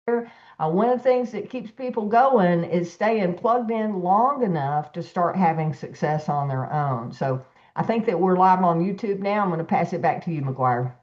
One of the things that keeps people going is staying plugged in long enough to start having success on their own. So I think that we're live on YouTube now. I'm going to pass it back to you, Magguire.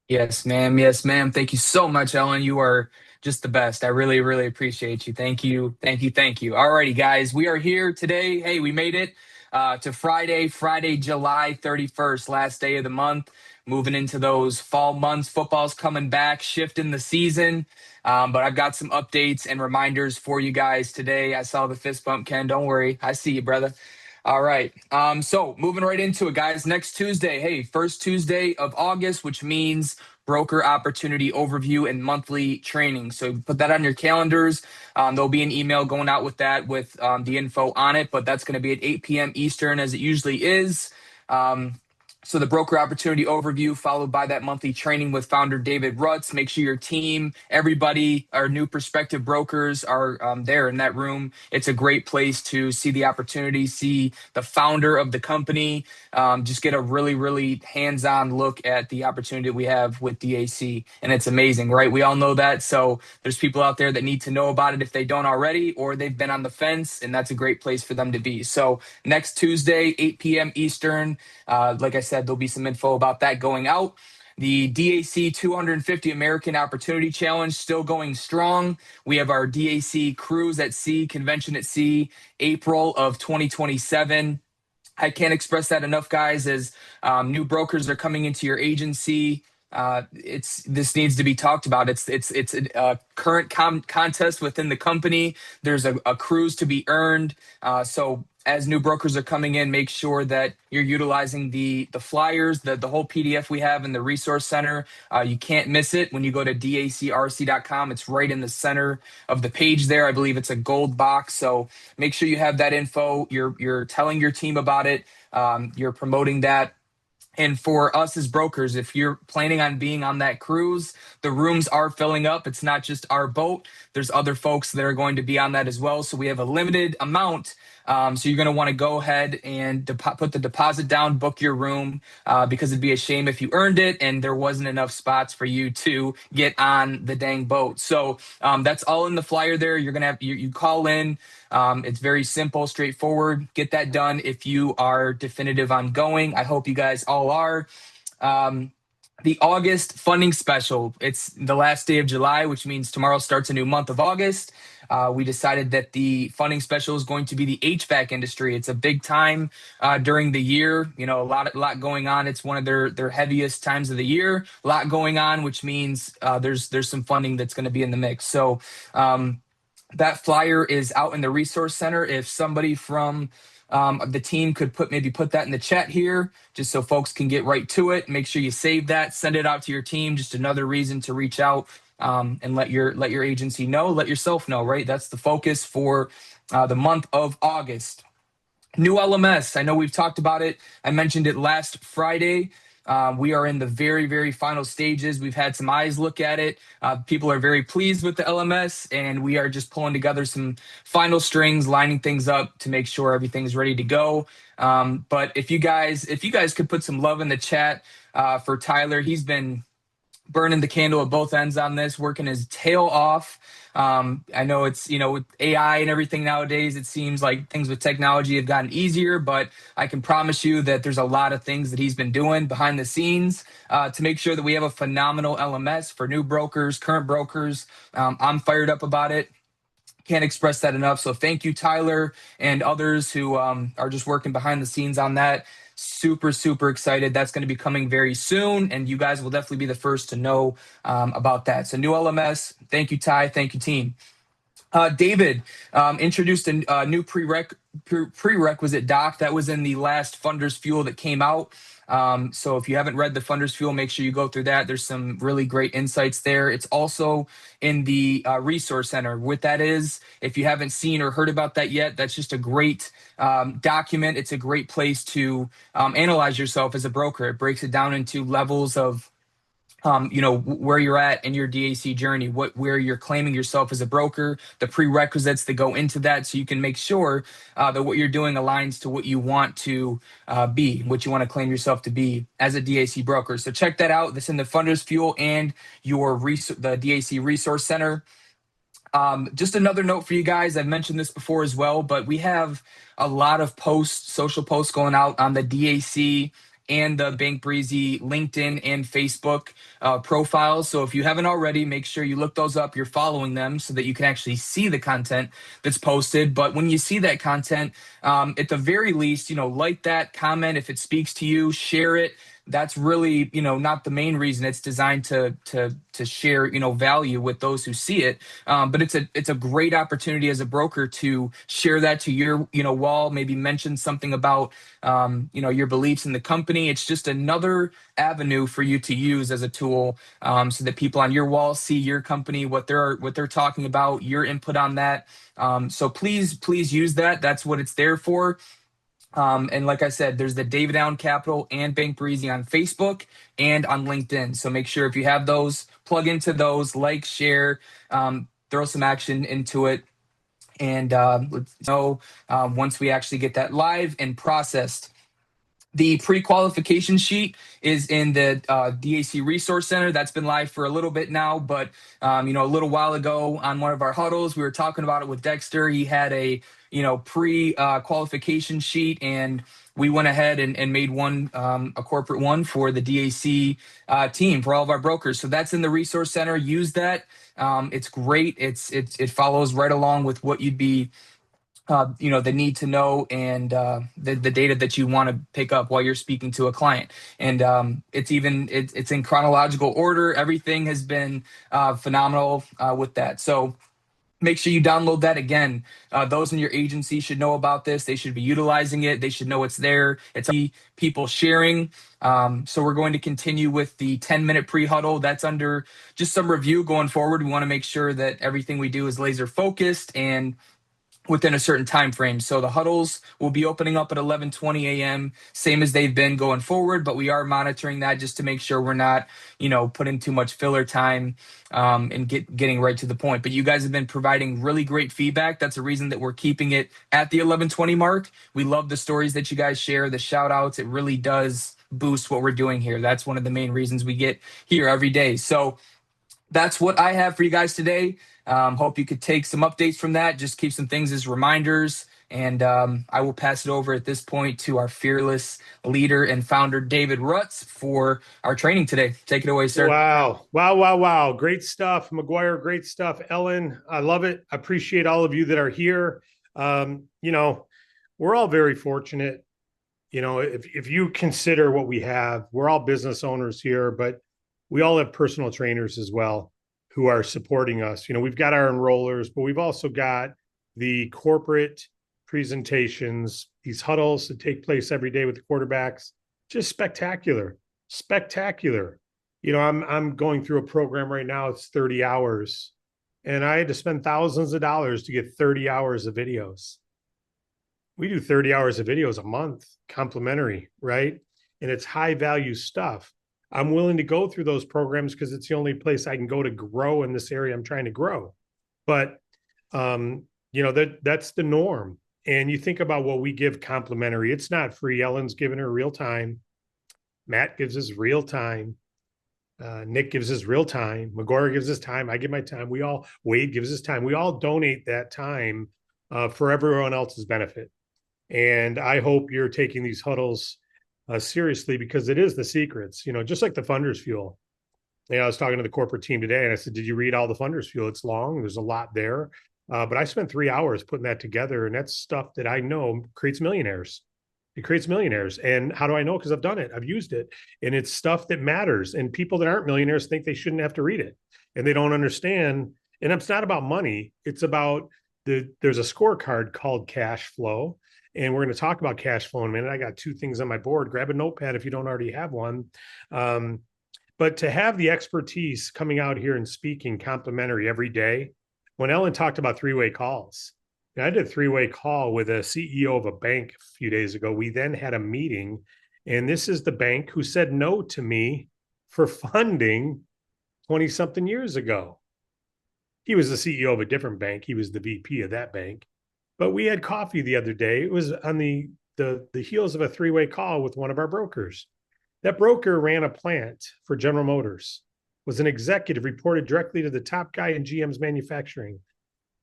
Yes, ma'am. Yes, ma'am. Thank you so much, Ellen. You are just the best. I really, really appreciate you. Thank you. Thank you. Thank you. Alrighty, guys. We are here today. Hey, we made it to Friday, July 31st, last day of the month. Moving into those fall months. Football's coming back, shifting the season. But I've got some updates and reminders for you guys today. I saw the fist bump, Ken. Don't worry. I see you, brother. All right. So moving right into it, guys. Next Tuesday, hey, first Tuesday of August, which means broker opportunity overview and monthly training. So put that on your calendars. There'll be an email going out with that with the info on it, but that's going to be at 8 p.m. Eastern as it usually is. So the broker opportunity overview followed by that monthly training with founder David Rutz. Make sure your team, everybody, our new prospective brokers are there in that room. It's a great place to see the opportunity, see the founder of the company, just get a really, really hands-on look at the opportunity we have with DAC. And it's amazing, right? We all know that. So there's people out there that need to know about it if they don't already, or they've been on the fence, and that's a great place for them to be. So next Tuesday, 8 p.m. Eastern, like I said, there'll be some info about that going out. The DAC 250 American Opportunity Challenge still going strong. We have our DAC Cruise at Sea, Convention at Sea, April of 2027. I can't express that enough, guys, as new brokers are coming into your agency. This needs to be talked about. It's a current contest within the company. There's a cruise to be earned. So as new brokers are coming in, make sure that you're utilizing the flyers, the whole PDF we have in the resource center. You can't miss it when you go to dacrc.com. It's right in the center of the page there. I believe it's a gold box. So make sure you have that info. You're telling your team about it. You're promoting that. And for us as brokers, if you're planning on being on that cruise, the rooms are filling up. It's not just our boat. There's other folks that are going to be on that as well. So we have a limited amount. So you're going to want to go ahead and put the deposit down, book your room, because it'd be a shame if you earned it and there wasn't enough spots for you to get on the dang boat. So that's all in the flyer there. You're going to have, you call in. It's very simple, straightforward. Get that done if you are definitive on going. I hope you guys all are. The August funding special. It's the last day of July, which means tomorrow starts a new month of August. We decided that the funding special is going to be the HVAC industry. It's a big time during the year. You know, a lot going on. It's one of their heaviest times of the year. A lot going on, which means there's some funding that's going to be in the mix. So that flyer is out in the resource center. If somebody from the team could maybe put that in the chat here, just so folks can get right to it. Make sure you save that, send it out to your team. Just another reason to reach out and let your agency know, let yourself know. Right, that's the focus for the month of August. New LMS. I know we've talked about it. I mentioned it last Friday. We are in the very, very final stages. We've had some eyes look at it. People are very pleased with the LMS, and we are just pulling together some final strings, lining things up to make sure everything's ready to go. But if you guys could put some love in the chat for Tyler, he's been burning the candle at both ends on this, working his tail off. I know it's, with AI and everything nowadays, it seems like things with technology have gotten easier, but I can promise you that there's a lot of things that he's been doing behind the scenes to make sure that we have a phenomenal LMS for new brokers, current brokers. I'm fired up about it. Can't express that enough. So thank you, Tyler, and others who are just working behind the scenes on that. Super, super excited. That's going to be coming very soon, and you guys will definitely be the first to know about that. So new LMS. Thank you, Ty. Thank you, team. David introduced a new prerequisite doc that was in the last Funders Fuel that came out. So if you haven't read the Funders Fuel, make sure you go through that. There's some really great insights there. It's also in the resource center. What that is, if you haven't seen or heard about that yet, that's just a great document. It's a great place to analyze yourself as a broker. It breaks it down into levels of where you're at in your DAC journey, where you're claiming yourself as a broker, the prerequisites that go into that, so you can make sure that what you're doing aligns to what you want to be, what you want to claim yourself to be as a DAC broker. So check that out. That's in the Funders Fuel and the DAC Resource Center. Just another note for you guys. I've mentioned this before as well, but we have a lot of posts, social posts going out on the DAC and the Bank Breezy LinkedIn and Facebook profiles. So if you haven't already, make sure you look those up. You're following them so that you can actually see the content that's posted. But when you see that content, at the very least, like that, comment if it speaks to you, share it. That's really, not the main reason. It's designed to share, value with those who see it. But it's a great opportunity as a broker to share that to your, wall, maybe mention something about, your beliefs in the company. It's just another avenue for you to use as a tool, so that people on your wall see your company, what they're talking about, your input on that. So please use that. That's what it's there for. And like I said, there's the David Allen Capital and Bank Breezy on Facebook and on LinkedIn. So make sure if you have those, plug into those, like, share, throw some action into it. And let's know once we actually get that live and processed. The pre-qualification sheet is in the DAC Resource Center. That's been live for a little bit now, but a little while ago on one of our huddles, we were talking about it with Dexter. He had a pre-qualification sheet, and we went ahead and made one, a corporate one for the DAC team for all of our brokers. So that's in the Resource Center. Use that. It's great. It follows right along with what you'd be the need to know and the data that you want to pick up while you're speaking to a client. And it's in chronological order. Everything has been phenomenal with that. So make sure you download that. Again, those in your agency should know about this. They should be utilizing it. They should know it's there. It's people sharing. So we're going to continue with the 10-minute pre-huddle. That's under just some review going forward. We want to make sure that everything we do is laser focused and within a certain time frame. So the huddles will be opening up at 11:20 a.m., same as they've been going forward, but we are monitoring that just to make sure we're not, putting too much filler time and getting right to the point. But you guys have been providing really great feedback. That's the reason that we're keeping it at the 11:20 mark. We love the stories that you guys share, the shout outs. It really does boost what we're doing here. That's one of the main reasons we get here every day. So that's what I have for you guys today. Hope you could take some updates from that. Just keep some things as reminders. And I will pass it over at this point to our fearless leader and founder, David Rutz, for our training today. Take it away, sir. Wow. Great stuff. Magguire, great stuff. Ellen, I love it. I appreciate all of you that are here. We're all very fortunate. If you consider what we have, we're all business owners here, but we all have personal trainers as well who are supporting us. We've got our enrollers, but we've also got the corporate presentations, these huddles that take place every day with the quarterbacks. Just spectacular. I'm going through a program right now. It's 30 hours, and I had to spend thousands of dollars to get 30 hours of videos. We do 30 hours of videos a month, complimentary, right? And it's high value stuff. I'm willing to go through those programs because it's the only place I can go to grow in this area I'm trying to grow. But, that's the norm. And you think about what we give complimentary. It's not free. Ellen's giving her real time. Matt gives us real time. Nick gives us real time. Magguire gives us time. I give my time. Wade gives us time. We all donate that time for everyone else's benefit. And I hope you're taking these huddles seriously, because it is the secrets, just like the Funders Fuel. I was talking to the corporate team today and I said, did you read all the Funders Fuel? It's long. There's a lot there. But I spent 3 hours putting that together, and that's stuff that I know creates millionaires. It creates millionaires. And how do I know? Because I've done it. I've used it. And it's stuff that matters. And people that aren't millionaires think they shouldn't have to read it. And they don't understand. And it's not about money. It's about there's a scorecard called Cash Flow. And we're going to talk about cash flow in a minute. I got 2 things on my board. Grab a notepad if you don't already have one. But to have the expertise coming out here and speaking complimentary every day, when Ellen talked about 3-way calls, I did a 3-way call with a CEO of a bank a few days ago. We then had a meeting, and this is the bank who said no to me for funding 20-something years ago. He was the CEO of a different bank. He was the VP of that bank. But we had coffee the other day. It was on the heels of a 3-way call with one of our brokers. That broker ran a plant for General Motors, was an executive, reported directly to the top guy in GM's manufacturing.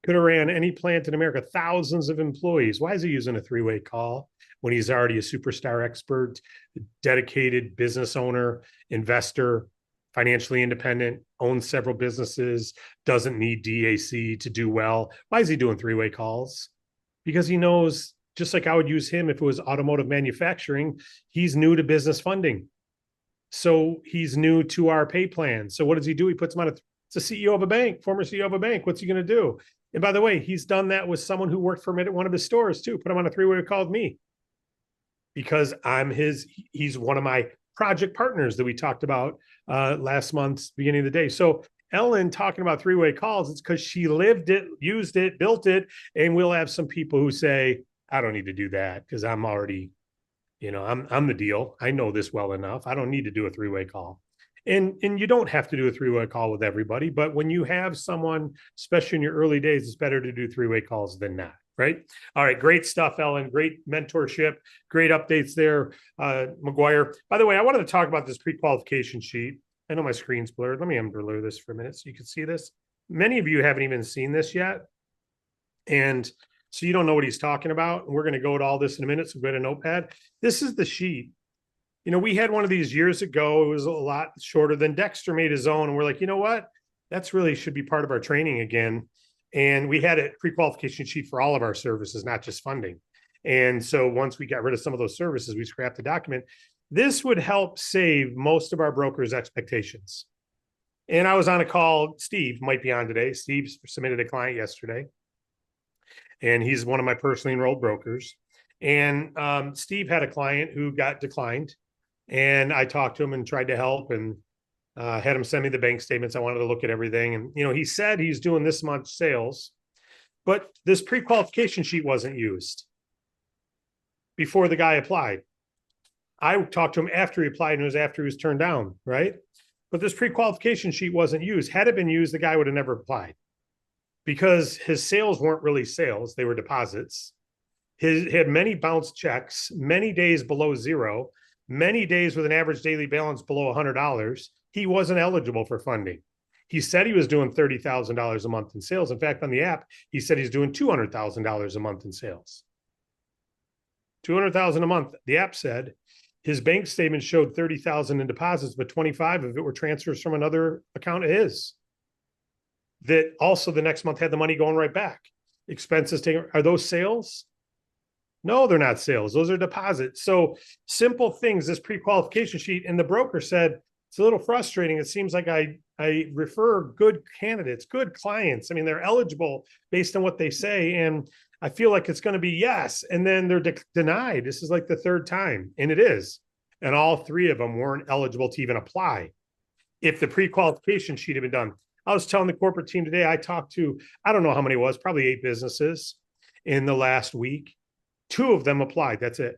Could have ran any plant in America, thousands of employees. Why is he using a three-way call when he's already a superstar expert, dedicated business owner, investor, financially independent, owns several businesses, doesn't need DAC to do well? Why is he doing three-way calls? Because he knows, just like I would use him if it was automotive manufacturing, he's new to business funding. So he's new to our pay plan. So what does he do? He puts him on it's a CEO of a bank, former CEO of a bank. What's he going to do? And by the way, he's done that with someone who worked for him at one of his stores too. Put him on a three-way call with me because he's one of my project partners that we talked about last month's beginning of the day. So Ellen talking about three-way calls, it's because she lived it, used it, built it. And we'll have some people who say, I don't need to do that because I'm already, I'm the deal. I know this well enough. I don't need to do a three-way call. And you don't have to do a three-way call with everybody, but when you have someone, especially in your early days, it's better to do three-way calls than not, right? All right, great stuff, Ellen. Great mentorship, great updates there, Magguire. By the way, I wanted to talk about this pre-qualification sheet. I know my screen's blurred. Let me unblur this for a minute so you can see this. Many of you haven't even seen this yet, and so you don't know what he's talking about. And we're going to go to all this in a minute, so get a notepad. This is the sheet. We had one of these years ago. It was a lot shorter than Dexter made his own. And we're like, you know what? That's really should be part of our training again. And we had a pre-qualification sheet for all of our services, not just funding. And so once we got rid of some of those services, we scrapped the document. This would help save most of our brokers' expectations. And I was on a call. Steve might be on today. Steve submitted a client yesterday. And he's one of my personally enrolled brokers. And Steve had a client who got declined. And I talked to him and tried to help and had him send me the bank statements. I wanted to look at everything. And, he said he's doing this much sales, but this pre-qualification sheet wasn't used before the guy applied. I talked to him after he applied, and it was after he was turned down, right? But this pre-qualification sheet wasn't used. Had it been used, the guy would have never applied because his sales weren't really sales. They were deposits. He had many bounced checks, many days below zero, many days with an average daily balance below $100. He wasn't eligible for funding. He said he was doing $30,000 a month in sales. In fact, on the app, he said he's doing $200,000 a month in sales. $200,000 a month. The app said his bank statement showed $30,000 in deposits, but 25 of it were transfers from another account of his. That also the next month had the money going right back. Expenses taken. Are those sales? No, they're not sales. Those are deposits. So simple things, this pre-qualification sheet. And the broker said, it's a little frustrating. It seems like I refer good candidates, good clients. I mean, they're eligible based on what they say. And I feel like it's going to be yes. And then they're denied. This is like the third time. And it is. And all three of them weren't eligible to even apply if the pre-qualification sheet had been done. I was telling the corporate team today, I talked to, I don't know how many it was, probably 8 businesses in the last week. 2 of them applied. That's it.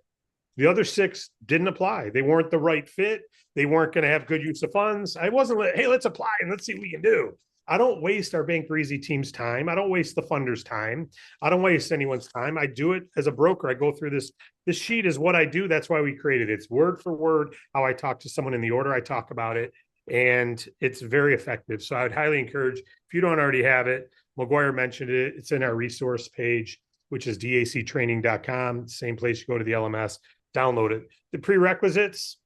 The other 6 didn't apply. They weren't the right fit. They weren't going to have good use of funds. I wasn't like, hey, let's apply and let's see what we can do. I don't waste our Bank Breezy team's time. I don't waste the funders' time. I don't waste anyone's time. I do it as a broker. I go through this. This sheet is what I do. That's why we created it. It's word for word how I talk to someone in the order I talk about it. And it's very effective. So I would highly encourage, if you don't already have it, Magguire mentioned it. It's in our resource page, which is dactraining.com, same place you go to the LMS, download it. The prerequisites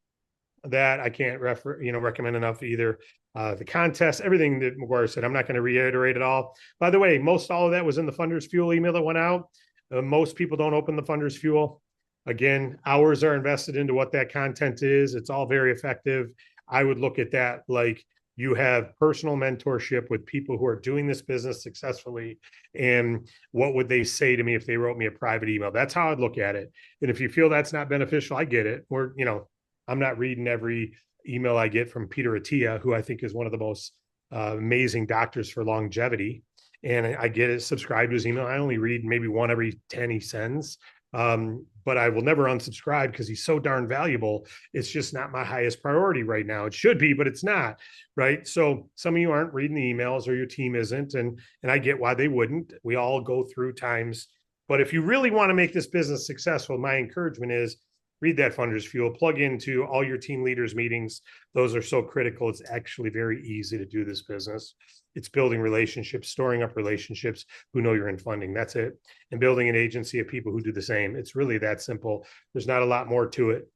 that I can't recommend enough either. The contest, everything that Magguire said, I'm not going to reiterate it all. By the way, most all of that was in the Funders Fuel email that went out. Most people don't open the Funders Fuel. Again, hours are invested into what that content is. It's all very effective. I would look at that like you have personal mentorship with people who are doing this business successfully. And what would they say to me if they wrote me a private email? That's how I'd look at it. And if you feel that's not beneficial, I get it. I'm not reading every email I get from Peter Attia, who I think is one of the most amazing doctors for longevity. And I get it, subscribe to his email. I only read maybe one every 10 he sends. But I will never unsubscribe because he's so darn valuable. It's just not my highest priority right now. It should be, but it's not, right? So some of you aren't reading the emails or your team isn't, and I get why they wouldn't. We all go through times. But if you really want to make this business successful, my encouragement is read that Funders Fuel, plug into all your team leaders meetings. Those are so critical. It's actually very easy to do this business. It's building relationships, storing up relationships who know you're in funding. That's it. And building an agency of people who do the same. It's really that simple. There's not a lot more to it.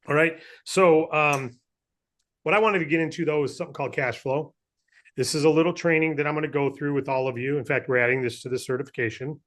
All right. So what I wanted to get into, though, is something called cash flow. This is a little training that I'm going to go through with all of you. In fact, we're adding this to the certification.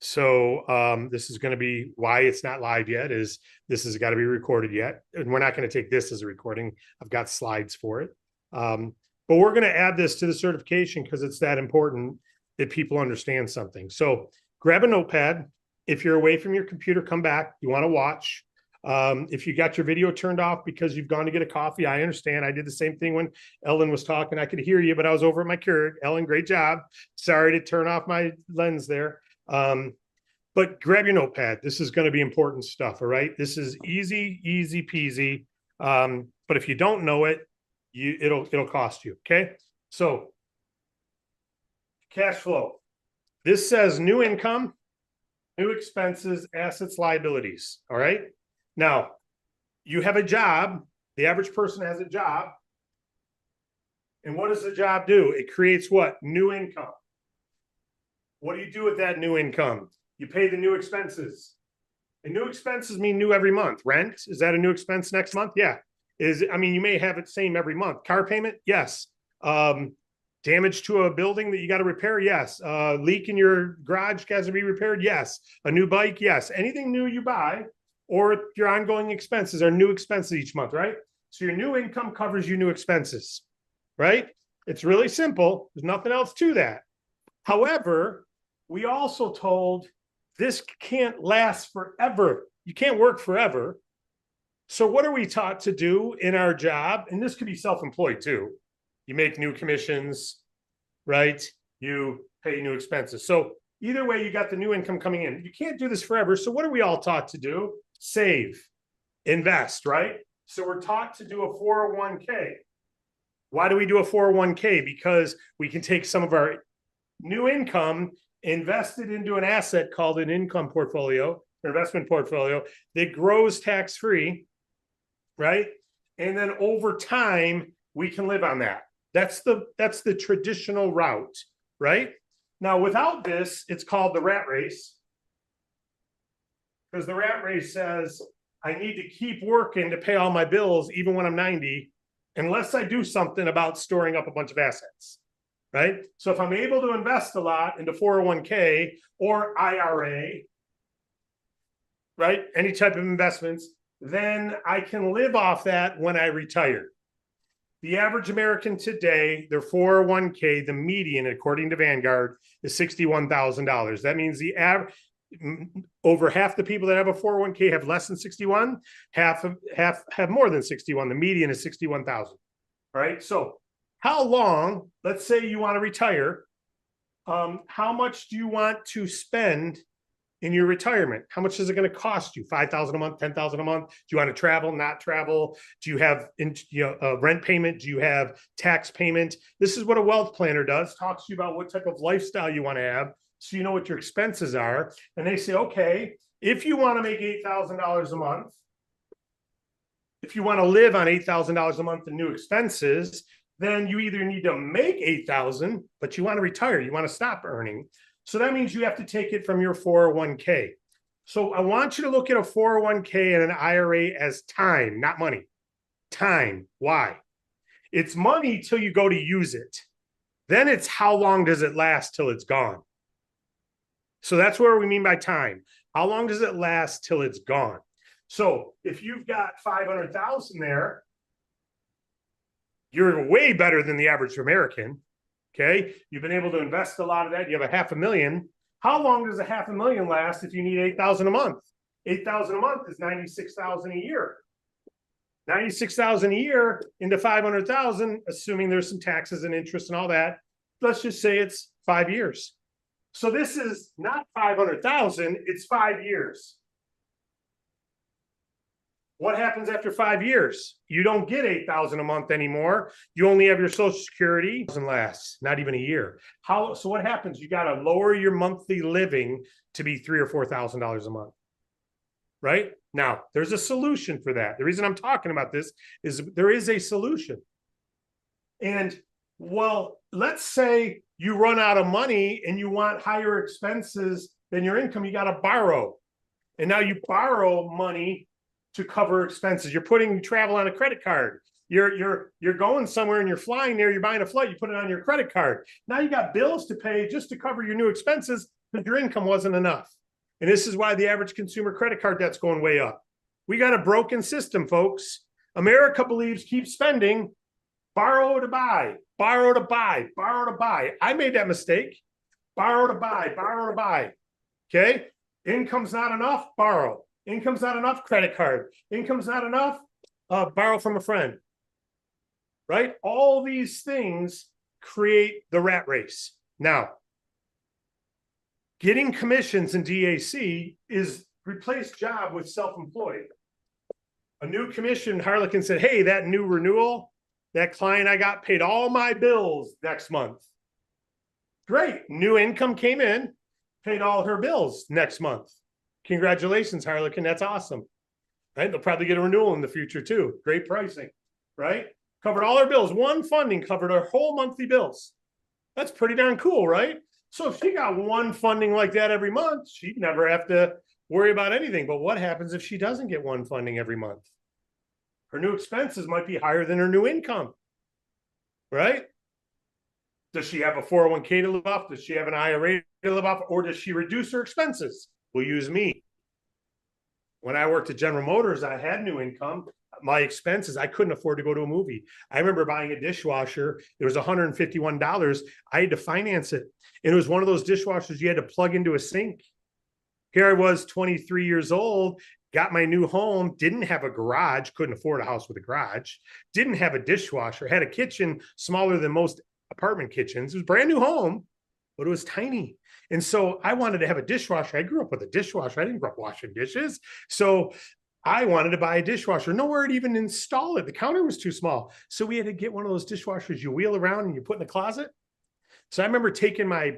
So this is going to be why it's not live yet, is this has got to be recorded yet. And we're not going to take this as a recording. I've got slides for it. But we're going to add this to the certification because it's that important that people understand something. So grab a notepad. If you're away from your computer, come back. You want to watch. If you got your video turned off because you've gone to get a coffee, I understand. I did the same thing when Ellen was talking. I could hear you, but I was over at my Keurig. Ellen, great job. Sorry to turn off my lens there. But grab your notepad. This is going to be important stuff. All right. This is easy peasy. But if you don't know it, it'll cost you. Okay. So cash flow. This says new income, new expenses, assets, liabilities. All right. Now, you have a job. The average person has a job. And what does the job do? It creates what? New income. What do you do with that new income? You pay the new expenses. And new expenses mean new every month. Rent, is that a new expense next month? Yeah. You may have it same every month. Car payment? Yes. Damage to a building that you got to repair? Yes. Leak in your garage has to be repaired? Yes. A new bike? Yes. Anything new you buy, or your ongoing expenses are new expenses each month, right? So your new income covers your new expenses, right? It's really simple. There's nothing else to that. However, we also told this can't last forever. You can't work forever. So what are we taught to do in our job? And this could be self-employed too. You make new commissions, right? You pay new expenses. So either way, you got the new income coming in. You can't do this forever. So what are we all taught to do? Save, invest, right? So we're taught to do a 401k. Why do we do a 401k? Because we can take some of our new income, invest it into an asset called an income portfolio, or investment portfolio that grows tax-free, right? And then over time, we can live on that. That's the traditional route, right? Now, without this, it's called the rat race. Because the rat race says, I need to keep working to pay all my bills, even when I'm 90, unless I do something about storing up a bunch of assets, right? So if I'm able to invest a lot into 401k or IRA, right? Any type of investments, then I can live off that when I retire. The average American today, their 401k, the median, according to Vanguard, is $61,000. That means the average, over half the people that have a 401k have less than 61, half have more than 61. The median is 61,000. All right. So how long, let's say you want to retire, how much do you want to spend in your retirement? How much is it going to cost you? $5,000 a month, $10,000 a month? Do you want to travel, not travel? Do you have a rent payment? Do you have tax payment? This is what a wealth planner does. Talks to you about what type of lifestyle you want to have, so you know what your expenses are. And they say, okay, if you want to make $8,000 a month, if you want to live on $8,000 a month in new expenses, then you either need to make $8,000, but you want to retire, you want to stop earning. So that means you have to take it from your 401k. So I want you to look at a 401k and an IRA as time, not money. Time. Why? It's money till you go to use it. Then it's how long does it last till it's gone. So that's what we mean by time. How long does it last till it's gone? So if you've got 500,000 there, you're way better than the average American. Okay. You've been able to invest a lot of that. You have a $500,000. How long does a $500,000 last if you need 8,000 a month? 8,000 a month is 96,000 a year. 96,000 a year into 500,000, assuming there's some taxes and interest and all that. Let's just say it's 5 years. So this is not 500,000, it's 5 years. What happens after 5 years? You don't get 8,000 a month anymore. You only have your Social Security. Doesn't last, not even a year. So what happens? You got to lower your monthly living to be $3,000 or $4,000 a month, right? Now, there's a solution for that. The reason I'm talking about this is there is a solution. And well, let's say you run out of money and you want higher expenses than your income, you got to borrow. And now you borrow money to cover expenses. You're putting travel on a credit card. You're going somewhere and you're flying there, you're buying a flight, you put it on your credit card. Now you got bills to pay just to cover your new expenses, but your income wasn't enough. And this is why the average consumer credit card debt's going way up. We got a broken system, folks. America believes keep spending, borrow to buy, borrow to buy, borrow to buy. I made that mistake. Borrow to buy, borrow to buy. Okay? Income's not enough, borrow. Income's not enough, credit card. Income's not enough, borrow from a friend. Right? All these things create the rat race. Now, getting commissions in DAC is replace job with self-employed. A new commission, Harlequin said, hey, that new renewal, that client I got paid all my bills next month. Great. New income came in, paid all her bills next month. Congratulations, Harlequin. That's awesome. Right? They'll probably get a renewal in the future too. Great pricing, right? Covered all her bills. One funding covered her whole monthly bills. That's pretty darn cool, right? So if she got one funding like that every month, she'd never have to worry about anything. But what happens if she doesn't get one funding every month? Her new expenses might be higher than her new income, right? Does she have a 401k to live off? Does she have an IRA to live off? Or does she reduce her expenses? We'll use me. When I worked at General Motors, I had new income. My expenses, I couldn't afford to go to a movie. I remember buying a dishwasher. It was $151. I had to finance it. And it was one of those dishwashers you had to plug into a sink. Here I was, 23 years old, got my new home, didn't have a garage, couldn't afford a house with a garage, didn't have a dishwasher, had a kitchen smaller than most apartment kitchens. It was a brand new home, but it was tiny. And so I wanted to have a dishwasher. I grew up with a dishwasher. I didn't grow up washing dishes. So I wanted to buy a dishwasher. Nowhere to even install it. The counter was too small. So we had to get one of those dishwashers you wheel around and you put in the closet. So I remember taking my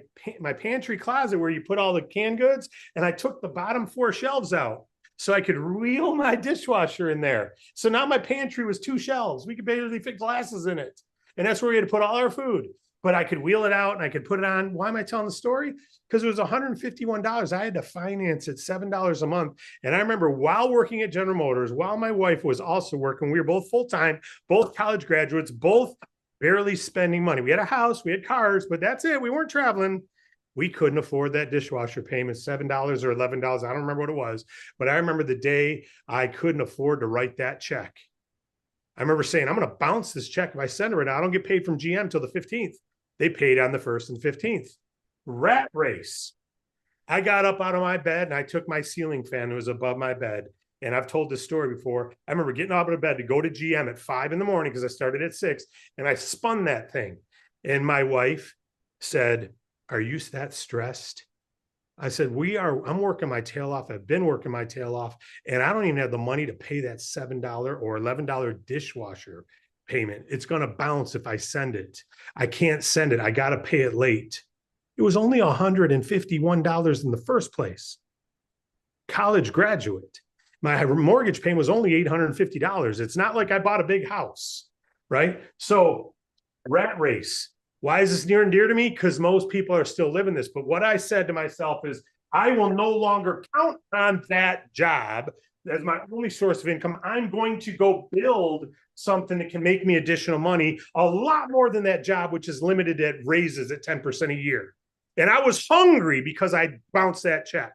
pantry closet where you put all the canned goods, and I took the bottom 4 shelves out so I could wheel my dishwasher in there. So now my pantry was 2 shelves. We could barely fit glasses in it. And that's where we had to put all our food. But I could wheel it out and I could put it on. Why am I telling the story? Because it was $151. I had to finance it $7 a month. And I remember while working at General Motors, while my wife was also working, we were both full-time, both college graduates, both barely spending money. We had a house, we had cars, but that's it. We weren't traveling. We couldn't afford that dishwasher payment, $7 or $11. I don't remember what it was, but I remember the day I couldn't afford to write that check. I remember saying, I'm going to bounce this check. If I send it right now, I don't get paid from GM until the 15th. They paid on the 1st and 15th. Rat race. I got up out of my bed and I took my ceiling fan that was above my bed. And I've told this story before. I remember getting out of bed to go to GM at 5 in the morning because I started at 6, and I spun that thing. And my wife said, are you that stressed? I said, I'm working my tail off. I've been working my tail off, and I don't even have the money to pay that $7 or $11 dishwasher payment. It's going to bounce if I send it. I can't send it. I got to pay it late. It was only $151 in the first place. College graduate. My mortgage payment was only $850. It's not like I bought a big house, right? So rat race. Why is this near and dear to me? Because most people are still living this. But what I said to myself is, I will no longer count on that job as my only source of income. I'm going to go build something that can make me additional money, a lot more than that job, which is limited at raises at 10% a year. And I was hungry because I bounced that check.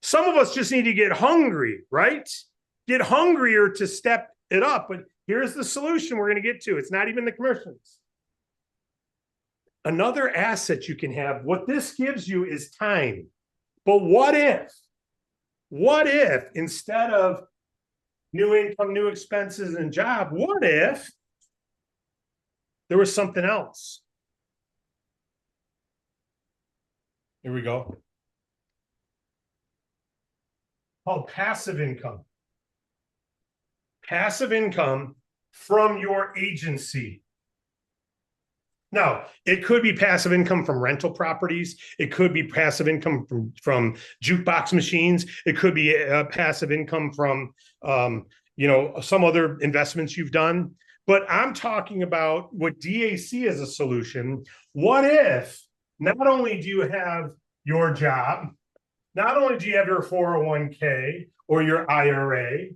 Some of us just need to get hungry, right? Get hungrier to step it up. But here's the solution we're going to get to. It's not even the commercials. Another asset you can have, what this gives you is time. But what if instead of new income, new expenses, and job, what if there was something else? Here we go. Called passive income. Passive income from your agency. Now, it could be passive income from rental properties. It could be passive income from jukebox machines. It could be passive income from some other investments you've done. But I'm talking about what DAC is a solution. What if not only do you have your job, not only do you have your 401k or your IRA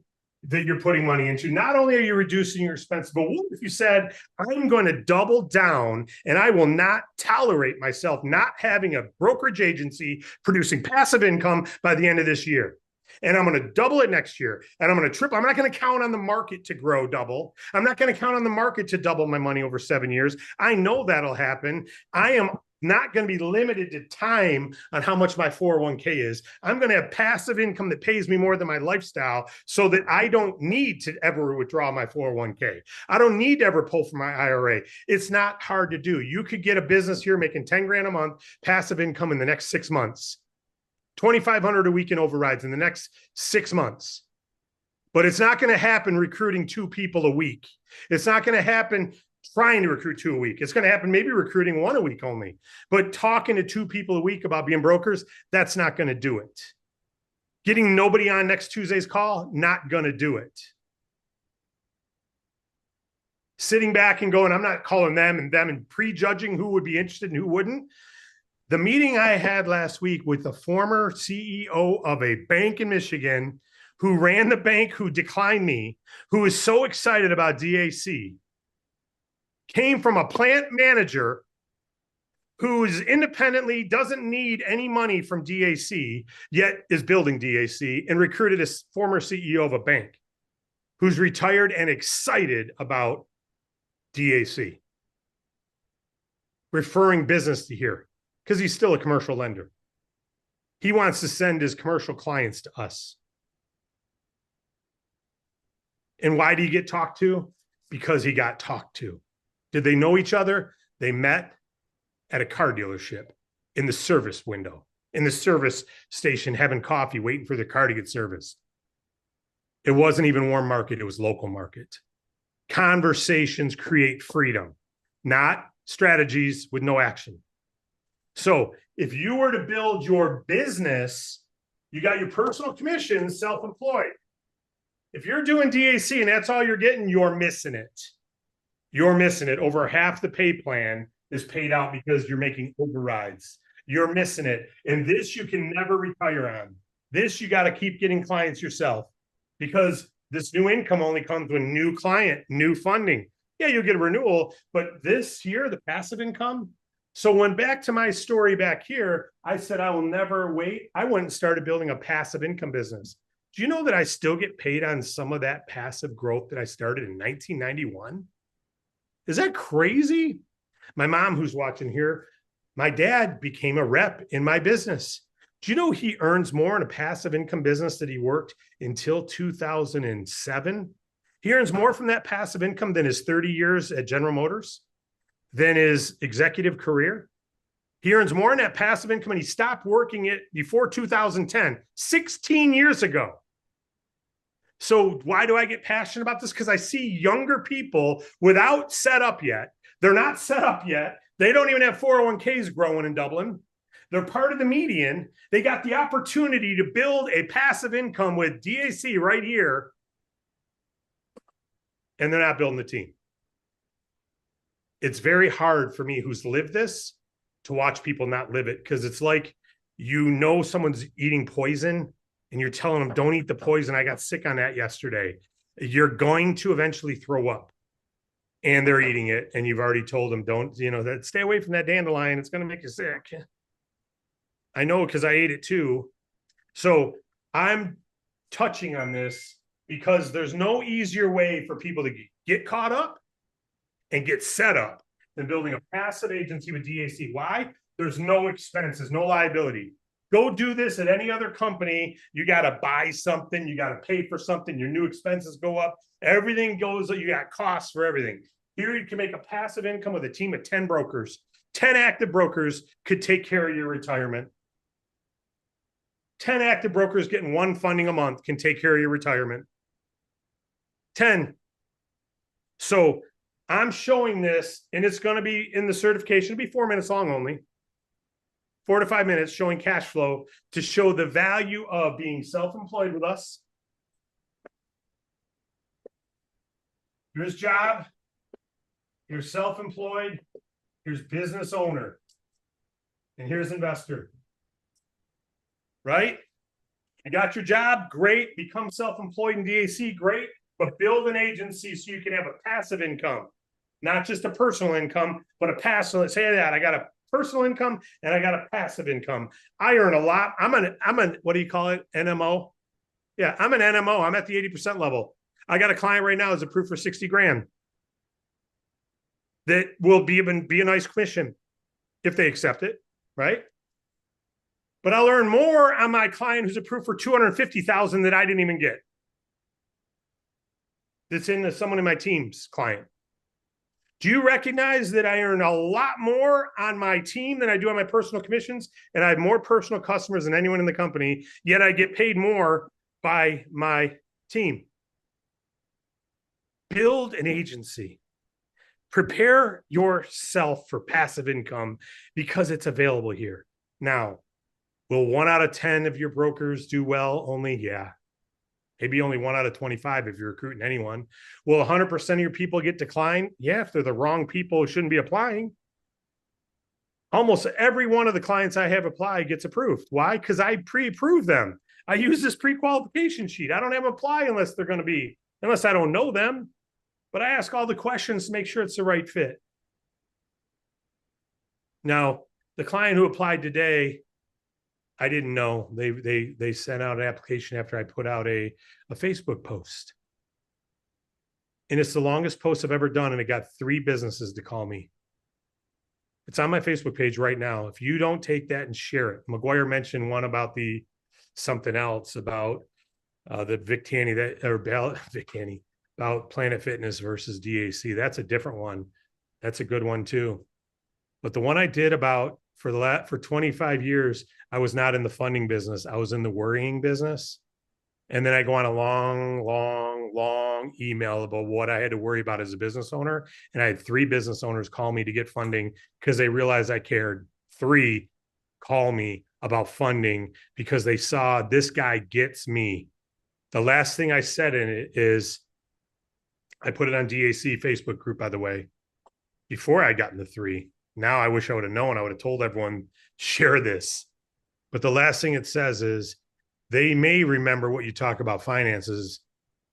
that you're putting money into, not only are you reducing your expenses, but what if you said, I'm going to double down and I will not tolerate myself not having a brokerage agency producing passive income by the end of this year. And I'm going to double it next year. And I'm going to triple. I'm not going to count on the market to grow double. I'm not going to count on the market to double my money over 7 years. I know that'll happen. I am not going to be limited to time on how much my 401k is. I'm going to have passive income that pays me more than my lifestyle so that I don't need to ever withdraw my 401k. I don't need to ever pull from my IRA. It's not hard to do. You could get a business here making 10 grand a month, passive income in the next 6 months, 2,500 a week in overrides in the next 6 months. But it's not going to happen recruiting 2 people a week. It's not going to happen trying to recruit 2 a week. It's going to happen maybe recruiting 1 a week only. But talking to 2 people a week about being brokers, that's not going to do it. Getting nobody on next Tuesday's call, not going to do it. Sitting back and going, I'm not calling them and prejudging who would be interested and who wouldn't. The meeting I had last week with the former CEO of a bank in Michigan who ran the bank, who declined me, who is so excited about DAC, came from a plant manager who is independently, doesn't need any money from DAC, yet is building DAC, and recruited a former CEO of a bank who's retired and excited about DAC, referring business to here because he's still a commercial lender. He wants to send his commercial clients to us. And why did he get talked to? Because he got talked to. Did they know each other? They met at a car dealership in the service window, in the service station, having coffee, waiting for their car to get serviced. It wasn't even warm market. It was local market. Conversations create freedom, not strategies with no action. So if you were to build your business, you got your personal commission, self-employed. If you're doing DAC and that's all you're getting, you're missing it. You're missing it. Over half the pay plan is paid out because you're making overrides. You're missing it. And this you can never retire on. This you got to keep getting clients yourself because this new income only comes with new client, new funding. Yeah, you'll get a renewal, but this here, the passive income. So when back to my story back here, I said, I will never wait. I went and started building a passive income business. Do you know that I still get paid on some of that passive growth that I started in 1991? Is that crazy? My mom, who's watching here, my dad became a rep in my business. Do you know he earns more in a passive income business that he worked until 2007? He earns more from that passive income than his 30 years at General Motors, than his executive career. He earns more in that passive income, and he stopped working it before 2010, 16 years ago. So why do I get passionate about this? Because I see younger people without set up yet. They're not set up yet. They don't even have 401ks growing and doubling. They're part of the median. They got the opportunity to build a passive income with DAC right here, and they're not building the team. It's very hard for me, who's lived this, to watch people not live it, because it's like, someone's eating poison and you're telling them, don't eat the poison. I got sick on that yesterday. You're going to eventually throw up, and they're eating it. And you've already told them, stay away from that dandelion. It's going to make you sick. I know, because I ate it too. So I'm touching on this because there's no easier way for people to get caught up and get set up than building a passive agency with DAC. Why? There's no expenses, no liability. Go do this at any other company. You got to buy something. You got to pay for something. Your new expenses go up. Everything goes, you got costs for everything. Here you can make a passive income with a team of 10 brokers. 10 active brokers could take care of your retirement. 10 active brokers getting 1 funding a month can take care of your retirement. 10. So I'm showing this, and it's going to be in the certification. It'll be 4 minutes long only. 4 to 5 minutes showing cash flow to show the value of being self-employed with us. Here's job. Here's self-employed. Here's business owner. And here's investor. Right? You got your job, great. Become self-employed in DAC, great. But build an agency so you can have a passive income, not just a personal income, but a passive. Say that I got a personal income and I got a passive income. I earn a lot. I'm an what do you call it? NMO. Yeah, I'm an NMO. I'm at the 80% level. I got a client right now who's approved for 60 grand. That will be a nice commission if they accept it, right? But I'll earn more on my client who's approved for 250,000 that I didn't even get. That's in someone in my team's client. Do you recognize that I earn a lot more on my team than I do on my personal commissions? And I have more personal customers than anyone in the company, yet I get paid more by my team. Build an agency. Prepare yourself for passive income because it's available here. Now, will 1 out of 10 of your brokers do well? Only, yeah. Maybe only 1 out of 25 if you're recruiting anyone. Will 100% of your people get declined? Yeah, if they're the wrong people who shouldn't be applying. Almost every one of the clients I have apply gets approved. Why? Because I pre-approve them. I use this pre-qualification sheet. I don't have them apply unless I don't know them. But I ask all the questions to make sure it's the right fit. Now, the client who applied today, I didn't know. They sent out an application after I put out a Facebook post. And it's the longest post I've ever done, and it got 3 businesses to call me. It's on my Facebook page right now. If you don't take that and share it. Magguire mentioned one about something else about the Vic Tanny Vic Tanny about Planet Fitness versus DAC. That's a different one. That's a good one too. But the one I did about for 25 years, I was not in the funding business. I was in the worrying business. And then I go on a long email about what I had to worry about as a business owner. And I had 3 business owners call me to get funding because they realized I cared. 3 call me about funding because they saw this guy gets me. The last thing I said in it is, I put it on DAC Facebook group, by the way, before I got into 3. Now I wish I would have known. I would have told everyone, share this. But the last thing it says is, they may remember what you talk about finances,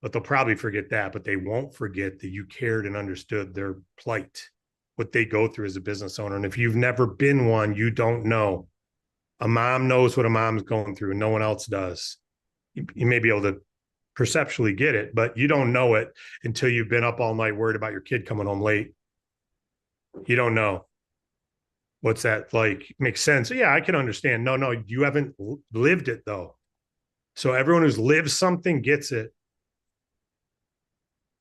but they'll probably forget that. But they won't forget that you cared and understood their plight, what they go through as a business owner. And if you've never been one, you don't know. A mom knows what a mom's going through, and no one else does. You may be able to perceptually get it, but you don't know it until you've been up all night worried about your kid coming home late. You don't know. What's that like? Makes sense. Yeah, I can understand. No, you haven't lived it though. So everyone who's lived something gets it.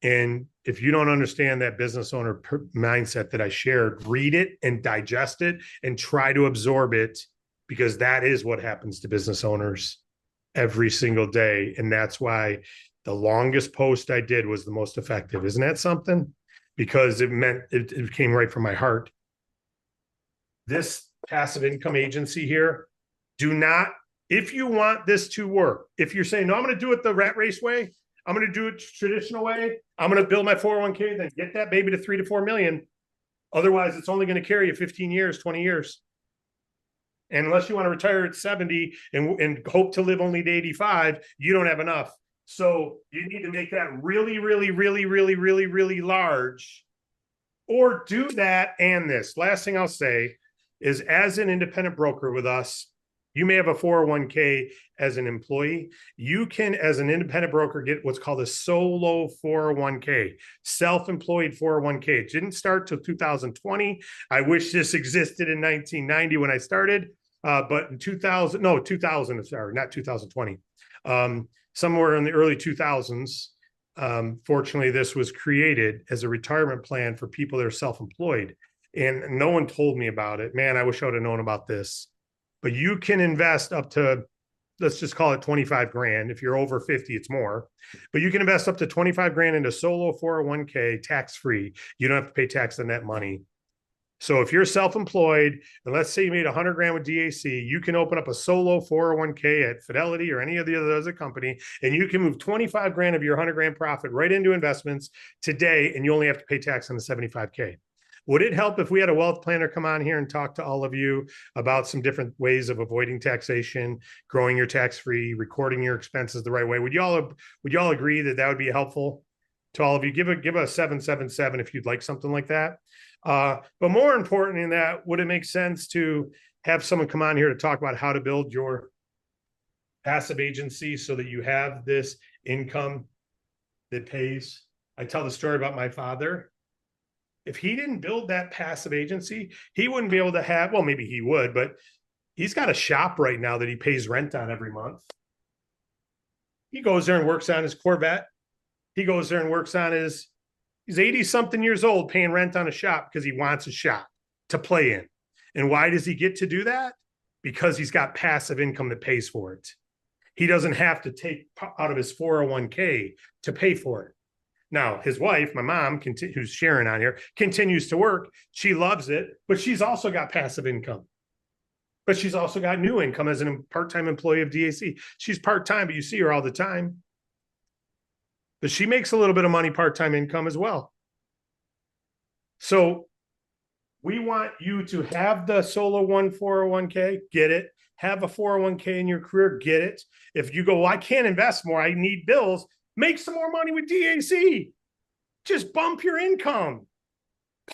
And if you don't understand that business owner mindset that I shared, read it and digest it and try to absorb it, because that is what happens to business owners every single day. And that's why the longest post I did was the most effective. Isn't that something? Because it came right from my heart. This passive income agency here, if you want this to work, if you're saying, no, I'm going to do it the rat race way, I'm going to do it traditional way, I'm going to build my 401k, then get that baby to 3 to 4 million. Otherwise, it's only going to carry you 15 years, 20 years. And unless you want to retire at 70 and hope to live only to 85, you don't have enough. So you need to make that really, really, really, really, really, really large, or do that. And this last thing I'll say is, as an independent broker with us, you may have a 401k as an employee. You can, as an independent broker, get what's called a solo 401k, self-employed 401k. It didn't start till 2020. I wish this existed in 1990 when I started. But in 2000, sorry, not 2020. Somewhere in the early 2000s, fortunately, this was created as a retirement plan for people that are self-employed. And no one told me about it. Man, I wish I would have known about this. But you can invest up to let's just call it 25 grand. If you're over 50, it's more, but you can invest up to 25 grand into solo 401k tax-free. You don't have to pay tax on that money. So if you're self-employed, and let's say you made 100 grand with DAC, you can open up a solo 401k at Fidelity or any of the other company, and you can move 25 grand of your 100 grand profit right into investments today, and you only have to pay tax on the 75k. Would it help if we had a wealth planner come on here and talk to all of you about some different ways of avoiding taxation, growing your tax-free, recording your expenses the right way? Would y'all agree that that would be helpful to all of you? Give a 777 if you'd like something like that. But more important than that, would it make sense to have someone come on here to talk about how to build your passive agency so that you have this income that pays? I tell the story about my father. If he didn't build that passive agency, he wouldn't be able to have, well, maybe he would, but he's got a shop right now that he pays rent on every month. He goes there and works on his Corvette. He goes there and works on he's 80 something years old paying rent on a shop because he wants a shop to play in. And why does he get to do that? Because he's got passive income that pays for it. He doesn't have to take out of his 401k to pay for it. Now, his wife, my mom, who's Sharon on here, continues to work. She loves it, but she's also got passive income. But she's also got new income as a part-time employee of DAC. She's part-time, but you see her all the time. But she makes a little bit of money, part-time income as well. So we want you to have the solo 401k, get it. Have a 401k in your career, get it. If you go, well, I can't invest more, I need bills, make some more money with DAC. Just bump your income.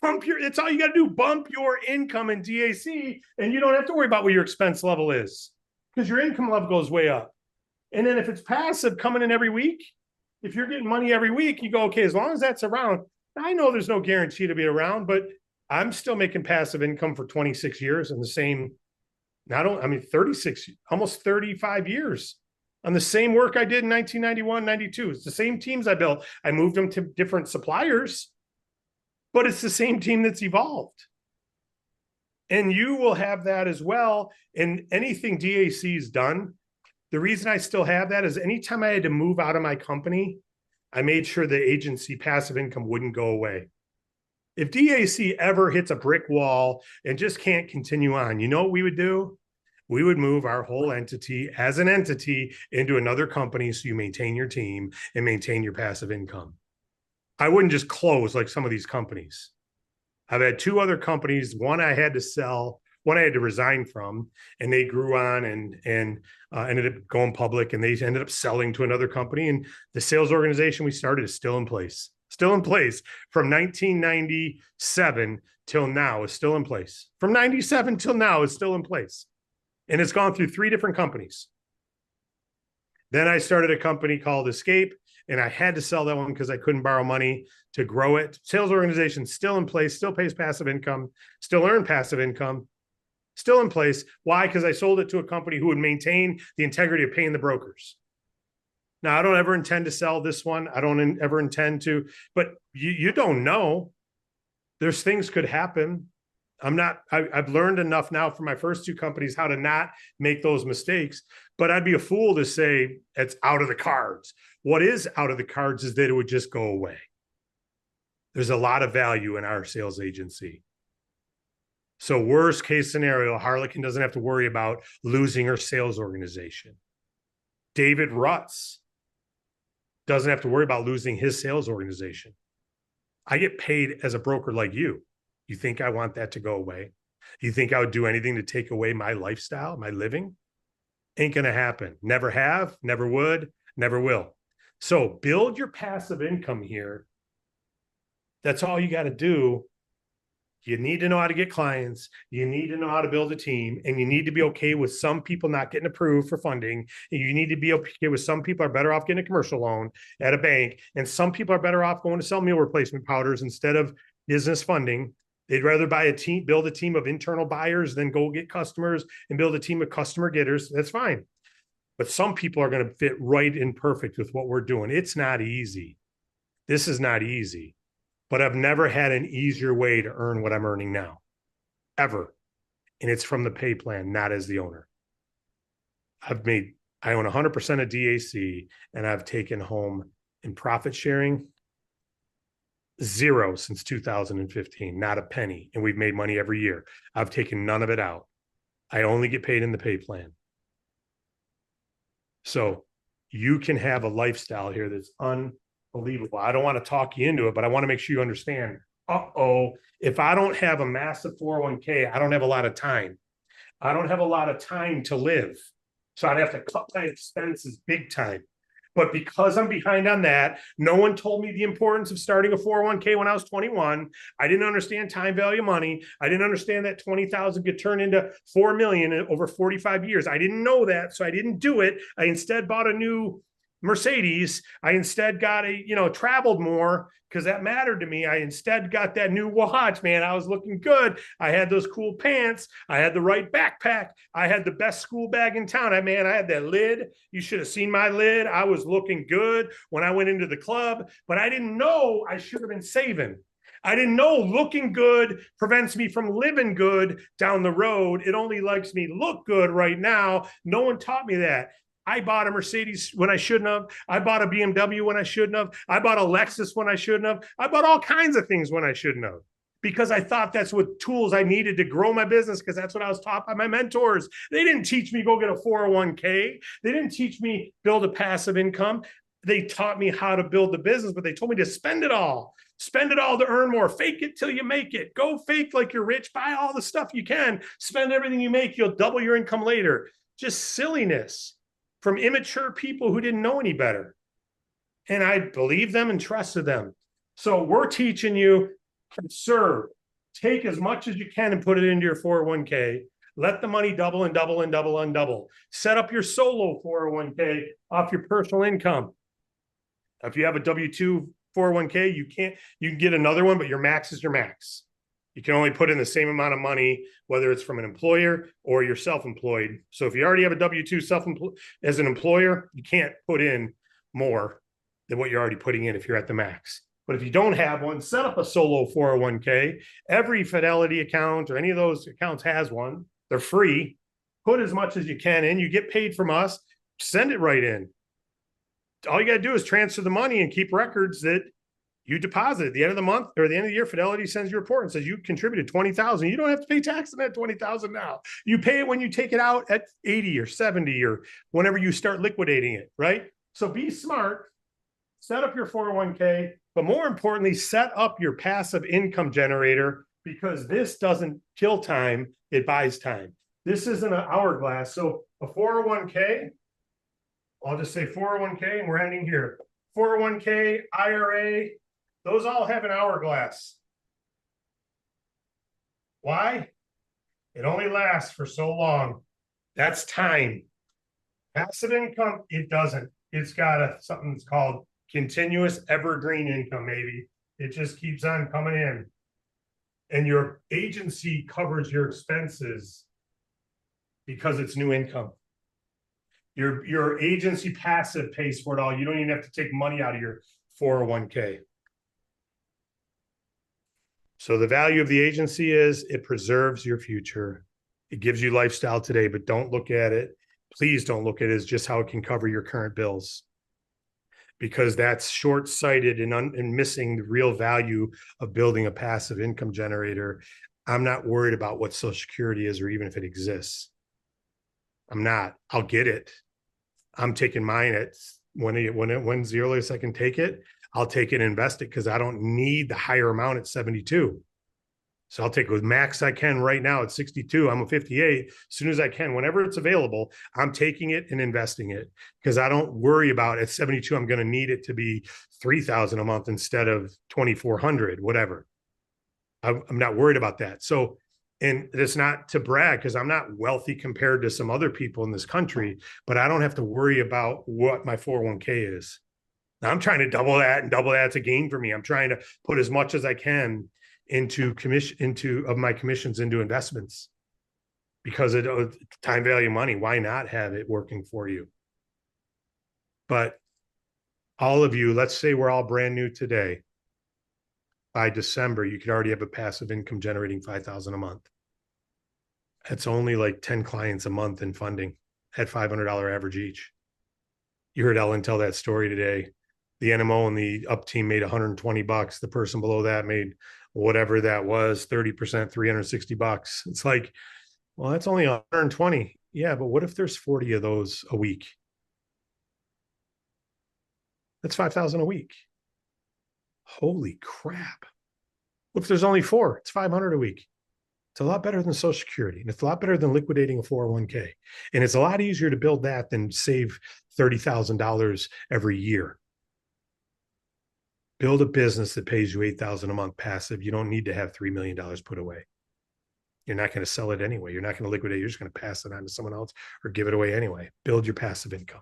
It's all you got to do. Bump your income in DAC, and you don't have to worry about what your expense level is because your income level goes way up. And then if it's passive coming in every week, if you're getting money every week, you go, okay, as long as that's around, I know there's no guarantee to be around, but I'm still making passive income for 26 years and the same, 36, almost 35 years on the same work I did in 1991, 92. It's the same teams I built. I moved them to different suppliers, but it's the same team that's evolved. And you will have that as well. And anything DAC's done, the reason I still have that is anytime I had to move out of my company, I made sure the agency passive income wouldn't go away. If DAC ever hits a brick wall and just can't continue on, you know what we would do? We would move our whole entity as an entity into another company so you maintain your team and maintain your passive income. I wouldn't just close like some of these companies. I've had two other companies. One I had to sell, one I had to resign from, and they grew on and ended up going public, and they ended up selling to another company. And the sales organization we started is still in place. Still in place from 1997 till now is still in place. From 97 till now is still in place. And it's gone through 3 different companies. Then I started a company called Escape, and I had to sell that one because I couldn't borrow money to grow it. Sales organization still in place, still pays passive income, still earn passive income, still in place. Why? Because I sold it to a company who would maintain the integrity of paying the brokers. Now, I don't ever intend to sell this one. I don't ever intend to, but you don't know. There's things could happen. I've learned enough now from my first 2 companies how to not make those mistakes, but I'd be a fool to say it's out of the cards. What is out of the cards is that it would just go away. There's a lot of value in our sales agency. So worst case scenario, Harlequin doesn't have to worry about losing her sales organization. David Rutz doesn't have to worry about losing his sales organization. I get paid as a broker like you. You think I want that to go away? You think I would do anything to take away my lifestyle, my living? Ain't going to happen. Never have, never would, never will. So build your passive income here. That's all you got to do. You need to know how to get clients. You need to know how to build a team, and you need to be okay with some people not getting approved for funding. And you need to be okay with some people are better off getting a commercial loan at a bank, and some people are better off going to sell meal replacement powders instead of business funding. They'd rather build a team of internal buyers than go get customers and build a team of customer getters. That's fine. But some people are going to fit right in perfect with what we're doing. It's not easy. This is not easy. But I've never had an easier way to earn what I'm earning now, ever. And it's from the pay plan, not as the owner. I've made I own 100% of DAC, and I've taken home in profit sharing zero since 2015, not a penny. And we've made money every year. I've taken none of it out. I only get paid in the pay plan. So you can have a lifestyle here that's unbelievable. I don't want to talk you into it, but I want to make sure you understand. If I don't have a massive 401k, I don't have a lot of time. I don't have a lot of time to live. So I'd have to cut my expenses big time. But because I'm behind on that, no one told me the importance of starting a 401k when I was 21. I didn't understand time value of money. I didn't understand that 20,000 could turn into 4 million over 45 years. I didn't know that, so I didn't do it. I instead bought a new Mercedes. I instead got traveled more because that mattered to me. I instead got that new watch, man. I was looking good. I had those cool pants. I had the right backpack. I had the best school bag in town. I had that lid. You should have seen my lid. I was looking good when I went into the club, but I didn't know I should have been saving. I didn't know looking good prevents me from living good down the road. It only likes me look good right now. No one taught me that. I bought a Mercedes when I shouldn't have. I bought a BMW when I shouldn't have. I bought a Lexus when I shouldn't have. I bought all kinds of things when I shouldn't have because I thought that's what tools I needed to grow my business because that's what I was taught by my mentors. They didn't teach me go get a 401k. They didn't teach me build a passive income. They taught me how to build the business, but they told me to spend it all. Spend it all to earn more. Fake it till you make it. Go fake like you're rich. Buy all the stuff you can. Spend everything you make. You'll double your income later. Just silliness from immature people who didn't know any better. And I believed them and trusted them. So we're teaching you conserve. Take as much as you can and put it into your 401k. Let the money double and double and double and double. Set up your solo 401k off your personal income. If you have a W-2 401k, you can get another one, but your max is your max. You can only put in the same amount of money, whether it's from an employer or you're self-employed. So if you already have a W-2 as an employer, you can't put in more than what you're already putting in if you're at the max. But if you don't have one, set up a solo 401k. Every Fidelity account or any of those accounts has one. They're free. Put as much as you can in. You get paid from us. Send it right in. All you got to do is transfer the money and keep records that you deposit at the end of the month or the end of the year. Fidelity sends you a report and says you contributed 20,000. You don't have to pay tax on that 20,000 now. You pay it when you take it out at 80 or 70 or whenever you start liquidating it, right? So be smart, set up your 401k, but more importantly, set up your passive income generator because this doesn't kill time, it buys time. This isn't an hourglass. So a 401k, I'll just say 401k and we're ending here. 401k, IRA, those all have an hourglass. Why? It only lasts for so long. That's time. Passive income, it doesn't. It's got something that's called continuous evergreen income, maybe. It just keeps on coming in. And your agency covers your expenses because it's new income. Your agency passive pays for it all. You don't even have to take money out of your 401k. So the value of the agency is it preserves your future. It gives you lifestyle today, but don't look at it. Please don't look at it as just how it can cover your current bills, because that's short-sighted and missing the real value of building a passive income generator. I'm not worried about what Social Security is or even if it exists. I'm not. I'll get it. I'm taking mine at when's the earliest I can take it. I'll take it and invest it because I don't need the higher amount at 72. So I'll take it with max I can right now at 62. I'm a 58. As soon as I can, whenever it's available, I'm taking it and investing it because I don't worry about at 72, I'm going to need it to be 3,000 a month instead of 2,400, whatever. I'm not worried about that. So, and it's not to brag because I'm not wealthy compared to some other people in this country, but I don't have to worry about what my 401k is. Now, I'm trying to double that and double that's a gain for me. I'm trying to put as much as I can into my commissions into investments because of time value money. Why not have it working for you? But all of you, let's say we're all brand new today. By December, you could already have a passive income generating 5,000 a month. That's only like 10 clients a month in funding had $500 average each. You heard Ellen tell that story today. The NMO and the up team made $120. The person below that made whatever that was, 30%, $360. It's like, well, that's only 120. Yeah, but what if there's 40 of those a week? That's 5,000 a week. Holy crap. What if there's only 4? It's 500 a week. It's a lot better than Social Security. And it's a lot better than liquidating a 401k. And it's a lot easier to build that than save $30,000 every year. Build a business that pays you $8,000 a month passive. You don't need to have $3 million put away. You're not going to sell it anyway. You're not going to liquidate. You're just going to pass it on to someone else or give it away anyway. Build your passive income.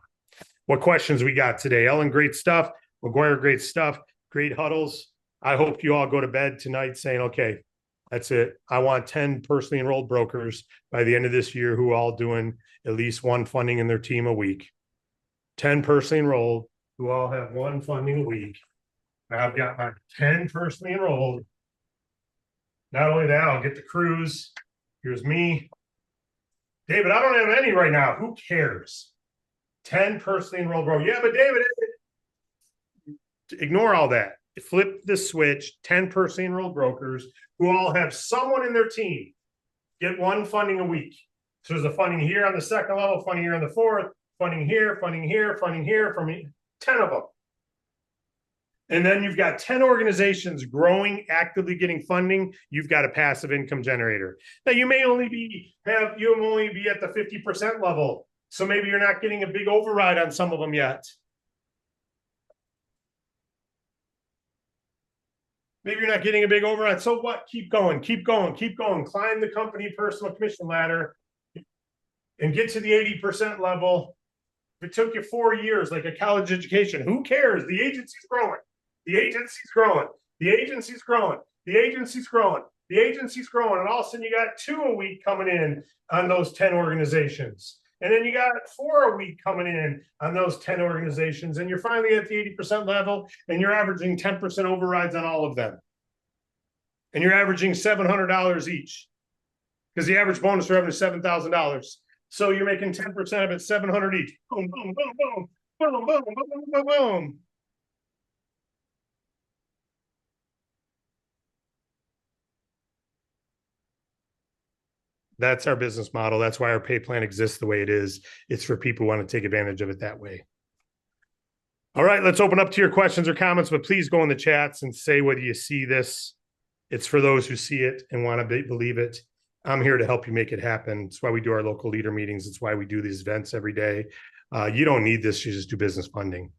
What questions we got today? Ellen, great stuff. Magguire, great stuff. Great huddles. I hope you all go to bed tonight saying, okay, that's it. I want 10 personally enrolled brokers by the end of this year who are all doing at least one funding in their team a week. 10 personally enrolled who all have one funding a week. I've got my 10 personally enrolled. Not only that, I'll get the cruise. Here's me. David, I don't have any right now. Who cares? 10 personally enrolled brokers. Yeah, but David, ignore all that. Flip the switch. 10 personally enrolled brokers who all have someone in their team get one funding a week. So there's a funding here on the second level, funding here on the fourth, funding here, funding here, funding here, from 10 of them. And then you've got 10 organizations growing, actively getting funding. You've got a passive income generator. Now you may only be at the 50% level. So maybe you're not getting a big override on some of them yet. Maybe you're not getting a big override. So what? Keep going, keep going, keep going. Climb the company personal commission ladder and get to the 80% level. If it took you 4 years, like a college education, who cares? The agency's growing. The agency's growing. The agency's growing. The agency's growing. The agency's growing. And all of a sudden you got 2 a week coming in on those 10 organizations. And then you got 4 a week coming in on those 10 organizations. And you're finally at the 80% level and you're averaging 10% overrides on all of them. And you're averaging $700 each because the average bonus revenue is $7,000. So you're making 10% of it, $700 each. Boom, boom, boom, boom, boom, boom, boom, boom, boom. That's our business model. That's why our pay plan exists the way it is. It's for people who want to take advantage of it that way. All right, let's open up to your questions or comments, but please go in the chats and say whether you see this. It's for those who see it and want to believe it. I'm here to help you make it happen. It's why we do our local leader meetings. It's why we do these events every day. You don't need this. You just do business funding.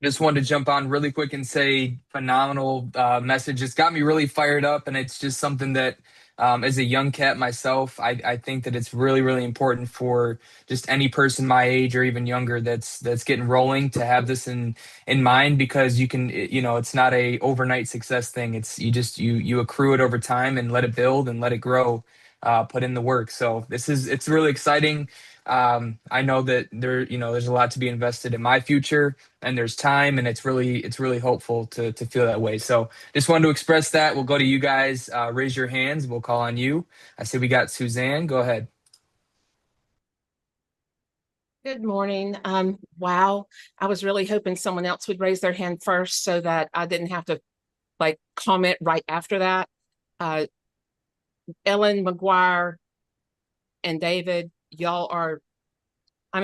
Just wanted to jump on really quick and say phenomenal message. It's got me really fired up, and it's just something that as a young cat myself, I think that it's really, really important for just any person my age or even younger that's getting rolling to have this in mind, because you can, it's not a overnight success thing. It's you accrue it over time and let it build and let it grow, put in the work. So it's really exciting. I know that there's a lot to be invested in my future, and there's time, and it's really hopeful to feel that way. So just wanted to express that. We'll go to you guys. Raise your hands. We'll call on you. I see we got Suzanne. Go ahead. Good morning. Wow. I was really hoping someone else would raise their hand first so that I didn't have to comment right after that. Ellen, Magguire, and David, y'all are,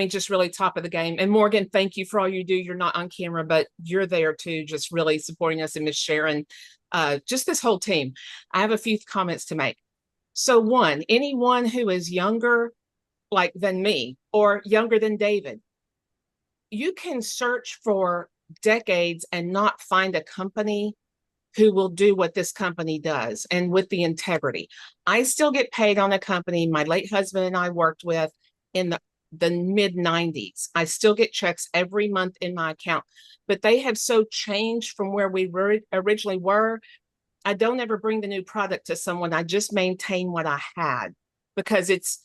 just really top of the game. And Morgan, thank you for all you do. You're not on camera, but you're there too, just really supporting us, and Miss Sharon, just this whole team. I have a few comments to make. So one, anyone who is younger than me or younger than David, you can search for decades and not find a company who will do what this company does and with the integrity. I still get paid on a company my late husband and I worked with in the mid-90s. I still get checks every month in my account, but they have so changed from where we originally were. I don't ever bring the new product to someone. I just maintain what I had, because it's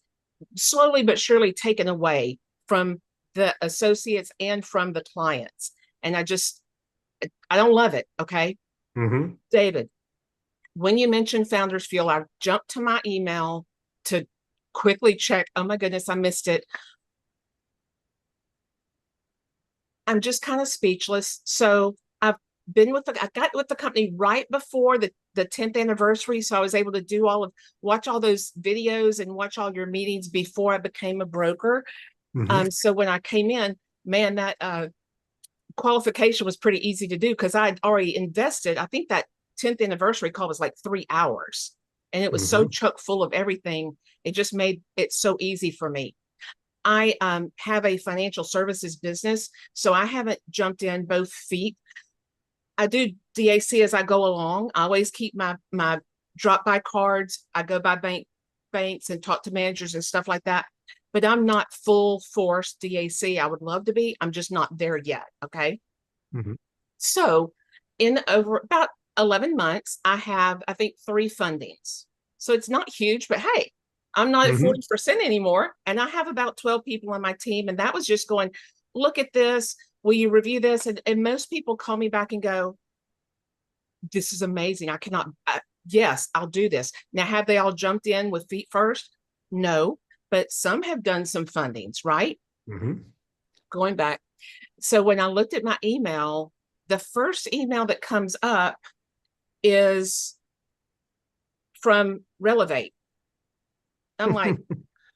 slowly but surely taken away from the associates and from the clients. And I don't love it. Okay. Mm-hmm. David, when you mentioned Founders Fuel, I jumped to my email to quickly check. Oh my goodness, I missed it. I'm just kind of speechless. So I got with the company right before the 10th anniversary. So I was able to watch all those videos and watch all your meetings before I became a broker. So when I came in, man, that qualification was pretty easy to do because I'd already invested. I think that 10th anniversary call was like 3 hours, and it was so chock full of everything. It just made it so easy for me. I have a financial services business, so I haven't jumped in both feet. I do DAC as I go along. I always keep my drop by cards. I go by banks and talk to managers and stuff like that. But I'm not full force DAC. I would love to be. I'm just not there yet. Okay. So in over about 11 months, I have, I think, 3 fundings. So it's not huge, but hey, I'm not at 40% anymore. And I have about 12 people on my team. And that was just going, look at this. Will you review this? And most people call me back and go, this is amazing. I cannot, yes, I'll do this. Now, have they all jumped in with feet first? No, but some have done some fundings, right? Going back. So when I looked at my email, the first email that comes up is from Relevate. I'm like,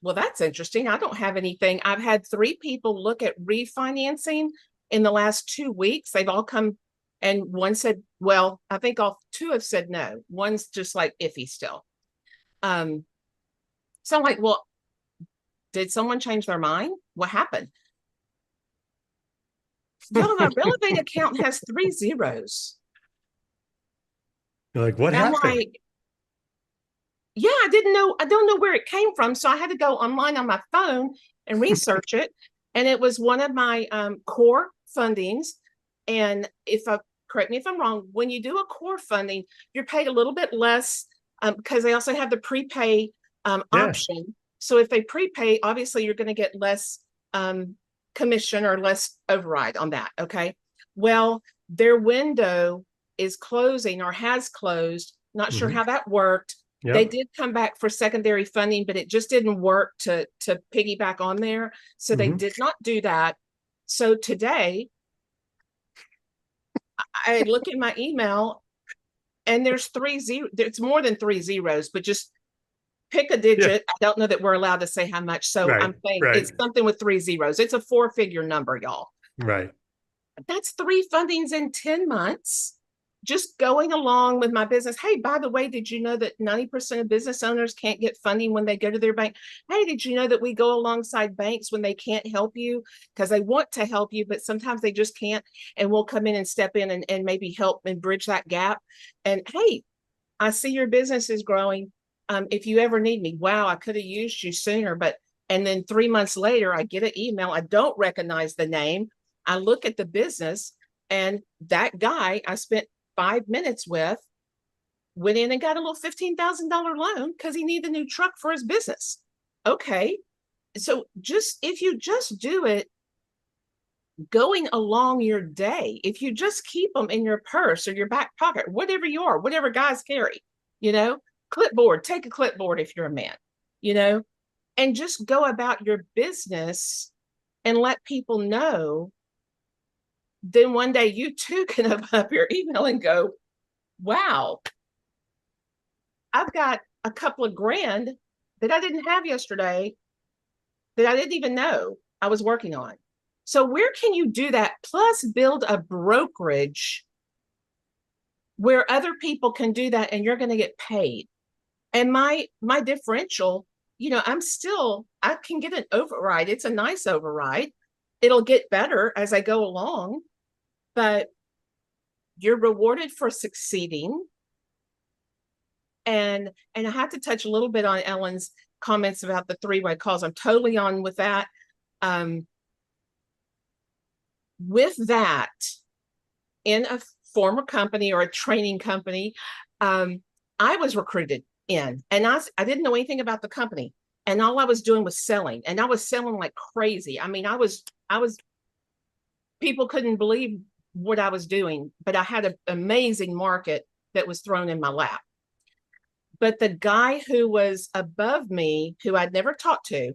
well, that's interesting. I don't have anything. I've had 3 people look at refinancing in the last 2 weeks. They've all come, and one said, well, I think all 2 have said no. One's just like iffy still. So I'm like, well, did someone change their mind? What happened? No, my Relevate account has 3 zeros. You're like, what happened? I'm like, yeah, I don't know where it came from. So I had to go online on my phone and research it. And it was one of my core fundings. And correct me if I'm wrong, when you do a core funding, you're paid a little bit less because they also have the prepay option. So if they prepay, obviously you're going to get less commission or less override on that. Okay. Well, their window is closing or has closed. Not sure how that worked. They did come back for secondary funding, but it just didn't work to piggyback on there. So they did not do that. So today, I look at my email and there's 3 zeros. It's more than 3 zeros, but just pick a digit. I don't know that we're allowed to say how much. So I'm saying it's something with 3 zeros. It's a 4-figure number, y'all. Right. That's 3 fundings in 10 months. Just going along with my business. Hey, by the way, did you know that 90% of business owners can't get funding when they go to their bank? Hey, did you know that we go alongside banks when they can't help you because they want to help you, but sometimes they just can't, and we'll come in and step in and maybe help and bridge that gap. And hey, I see your business is growing. If you ever need me, wow, I could have used you sooner. And then 3 months later, I get an email. I don't recognize the name. I look at the business, and that guy I spent 5 minutes with went in and got a little $15,000 loan because he needed a new truck for his business. Okay. So if you just do it going along your day, if you just keep them in your purse or your back pocket, whatever guys carry, clipboard, take a clipboard if you're a man, and just go about your business and let people know. Then one day you too can open up your email and go, wow, I've got a couple of grand that I didn't have yesterday that I didn't even know I was working on. So where can you do that? Plus build a brokerage where other people can do that and you're going to get paid. And my differential, I can get an override. It's a nice override. It'll get better as I go along. But you're rewarded for succeeding. And I have to touch a little bit on Ellen's comments about the 3-way calls. I'm totally on with that. With that, in a former company or a training company, I was recruited in, and I didn't know anything about the company. And all I was doing was selling, and I was selling like crazy. I mean, I was people couldn't believe what I was doing, but I had an amazing market that was thrown in my lap. But the guy who was above me, who I'd never talked to,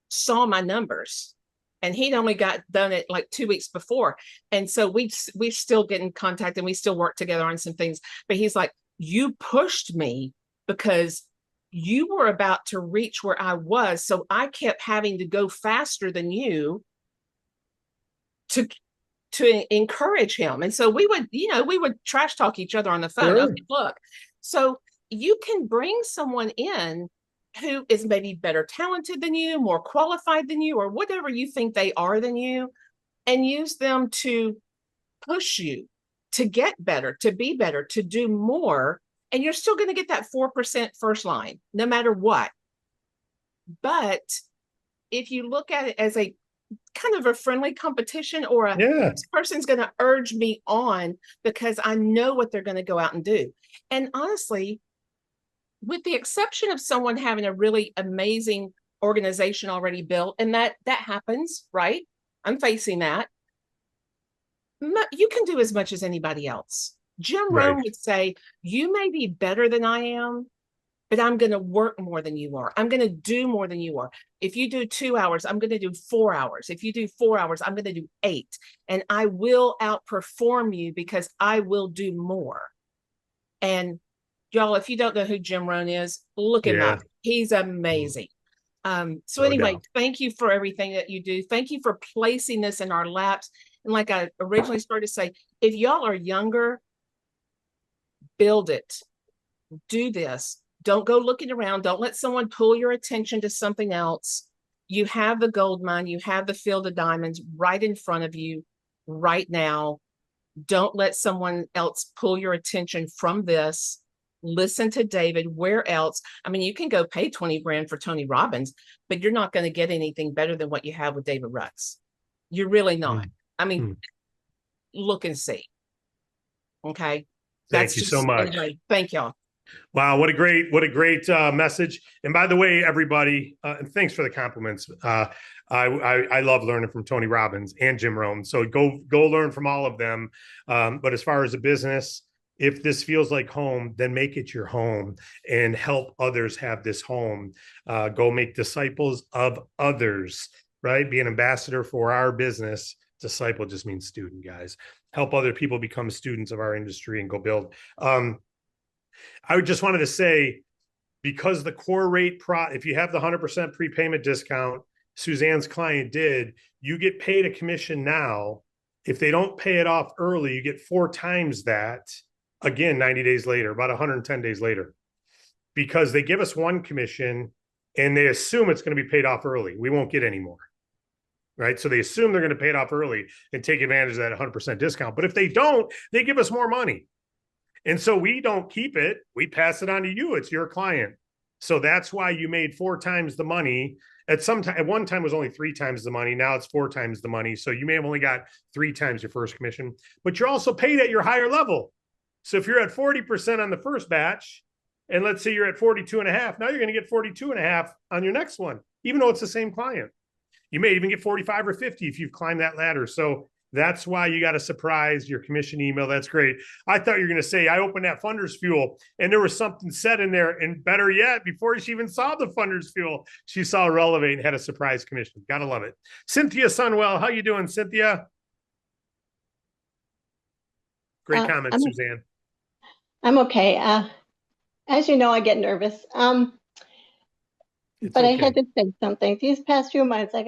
saw my numbers, and he'd only got done it like 2 weeks before. And so we still get in contact and we still work together on some things. But he's like, you pushed me because you were about to reach where I was. So I kept having to go faster than you to encourage him. And so we would trash talk each other on the phone. Sure. Okay, look, so you can bring someone in who is maybe better talented than you, more qualified than you, or whatever you think they are than you, and use them to push you to get better, to be better, to do more. And you're still going to get that 4% first line, no matter what. But if you look at it as a kind of a friendly competition, or this person's going to urge me on because I know what they're going to go out and do. And honestly, with the exception of someone having a really amazing organization already built, and that happens, right? I'm facing that. You can do as much as anybody else. Jim Rohn would say, you may be better than I am, but I'm going to work more than you are. I'm going to do more than you are. If you do 2 hours, I'm going to do 4 hours. If you do 4 hours, I'm going to do 8. And I will outperform you because I will do more. And y'all, if you don't know who Jim Rohn is, look him up. He's amazing. So anyway, thank you for everything that you do. Thank you for placing this in our laps. And like I originally started to say, if y'all are younger, build it. Do this. Don't go looking around. Don't let someone pull your attention to something else. You have the gold mine. You have the field of diamonds right in front of you right now. Don't let someone else pull your attention from this. Listen to David. Where else? I mean, you can go pay 20 grand for Tony Robbins, but you're not going to get anything better than what you have with David Rutz. You're really not. I mean, look and see. Okay. Thank you so much. Anyway, thank y'all. Wow, what a great message! And by the way, everybody, and thanks for the compliments. I love learning from Tony Robbins and Jim Rohn. So go learn from all of them. But as far as a business, if this feels like home, then make it your home and help others have this home. Go make disciples of others. Right? Be an ambassador for our business. Disciple just means student, guys. Help other people become students of our industry and go build. I just wanted to say, because the core rate if you have the 100% prepayment discount, Suzanne's client did, you get paid a commission now. If they don't pay it off early, you get 4 times that again 90 days later, about 110 days later, because they give us 1 commission and they assume it's going to be paid off early. We won't get any more. Right. So they assume they're going to pay it off early and take advantage of that 100% discount. But if they don't, they give us more money. And so we don't keep it. We pass it on to you. It's your client. So that's why you made 4 times the money. At one time it was only 3 times the money. Now it's 4 times the money. So you may have only got 3 times your first commission, but you're also paid at your higher level. So if you're at 40% on the first batch, and let's say you're at 42.5, now you're going to get 42.5 on your next one, even though it's the same client. You may even get 45 or 50 if you've climbed that ladder. So that's why you got a surprise your commission email. That's great. I thought you were going to say, I opened that Funders Fuel and there was something said in there. And better yet, before she even saw the Funders Fuel, she saw Relevate and had a surprise commission. Gotta love it. Cynthia Sunwell, how you doing, Cynthia? Great comment, Suzanne. I'm okay. As you know, I get nervous. But okay. I had to say something. These past few months, I've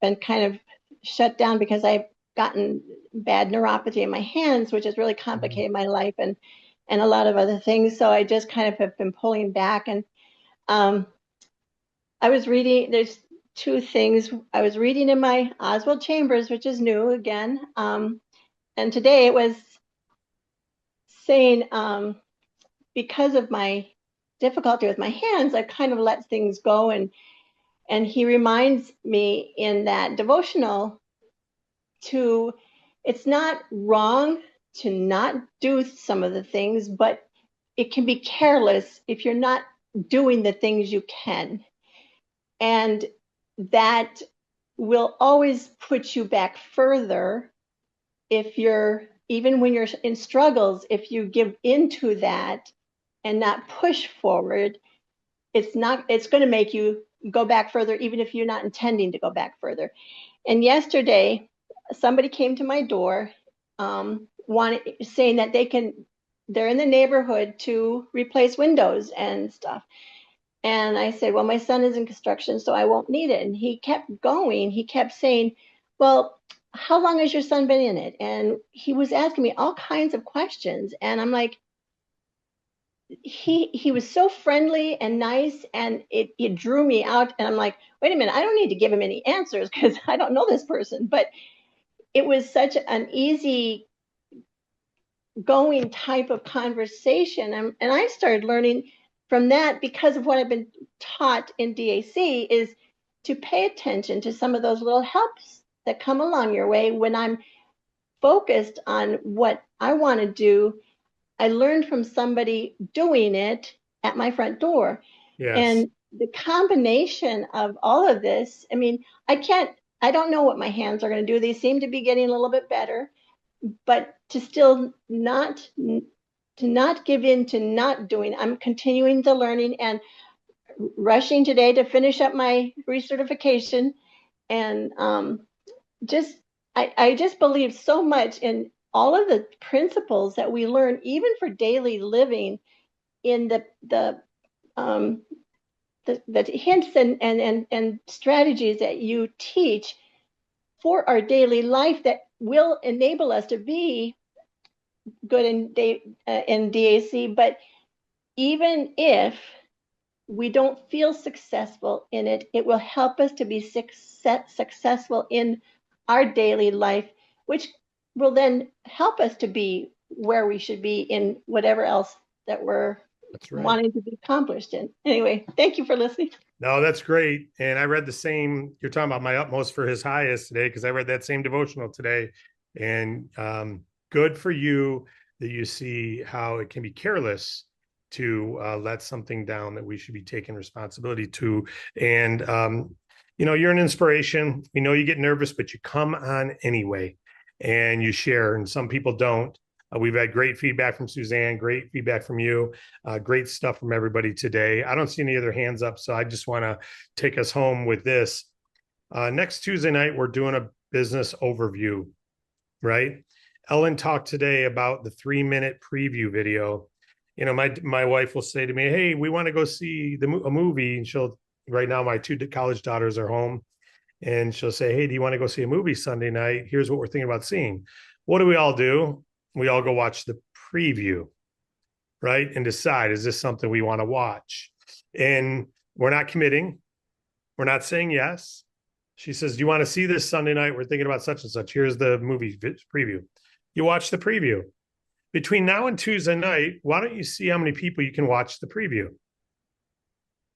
been kind of shut down because I've gotten bad neuropathy in my hands, which has really complicated my life and a lot of other things. So I just kind of have been pulling back. And I was reading, there's 2 things. I was reading in my Oswald Chambers, which is new again. And today it was saying, because of my difficulty with my hands, I kind of let things go. And he reminds me in that devotional it's not wrong to not do some of the things, but it can be careless if you're not doing the things you can. And that will always put you back further even when you're in struggles, if you give into that, and not push forward, it's going to make you go back further, even if you're not intending to go back further. And yesterday, somebody came to my door, saying that they're in the neighborhood to replace windows and stuff. And I said, well, my son is in construction, so I won't need it. And he kept going. He kept saying, well, how long has your son been in it? And he was asking me all kinds of questions. And I'm like, he was so friendly and nice, and it drew me out. And I'm like, wait a minute, I don't need to give him any answers because I don't know this person. But it was such an easy going type of conversation. And I started learning from that, because of what I've been taught in DAC, is to pay attention to some of those little helps that come along your way. When I'm focused on what I want to do, I learned from somebody doing it at my front door. Yes. And the combination of all of this, I mean, I don't know what my hands are going to do. They seem to be getting a little bit better, but to still not give in to not doing. I'm continuing to learning and rushing today to finish up my recertification. And I just believe so much in all of the principles that we learn, even for daily living, in the hints and strategies that you teach for our daily life that will enable us to be good in DAC. But even if we don't feel successful in it, it will help us to be successful in our daily life, which will then help us to be where we should be in whatever else that we're wanting to be accomplished in. Anyway, thank you for listening. No, that's great. And I read the same, you're talking about my utmost for his highest today, because I read that same devotional today. And good for you that you see how it can be careless to let something down that we should be taking responsibility to. And, you're an inspiration. We know you get nervous, but you come on anyway and you share, and some people don't. We've had great feedback from Suzanne, great feedback from you, great stuff from everybody today. I don't see any other hands up, so I just want to take us home with this. Next Tuesday night, we're doing a business overview, right? Ellen talked today about the 3-minute preview video. My wife will say to me, hey, we want to go see a movie. And right now, my 2 college daughters are home. And she'll say, hey, do you want to go see a movie Sunday night? Here's what we're thinking about seeing. What do? We all go watch the preview, right? And decide, is this something we want to watch? And we're not committing. We're not saying yes. She says, do you want to see this Sunday night? We're thinking about such and such. Here's the movie preview. You watch the preview. Between now and Tuesday night, why don't you see how many people you can watch the preview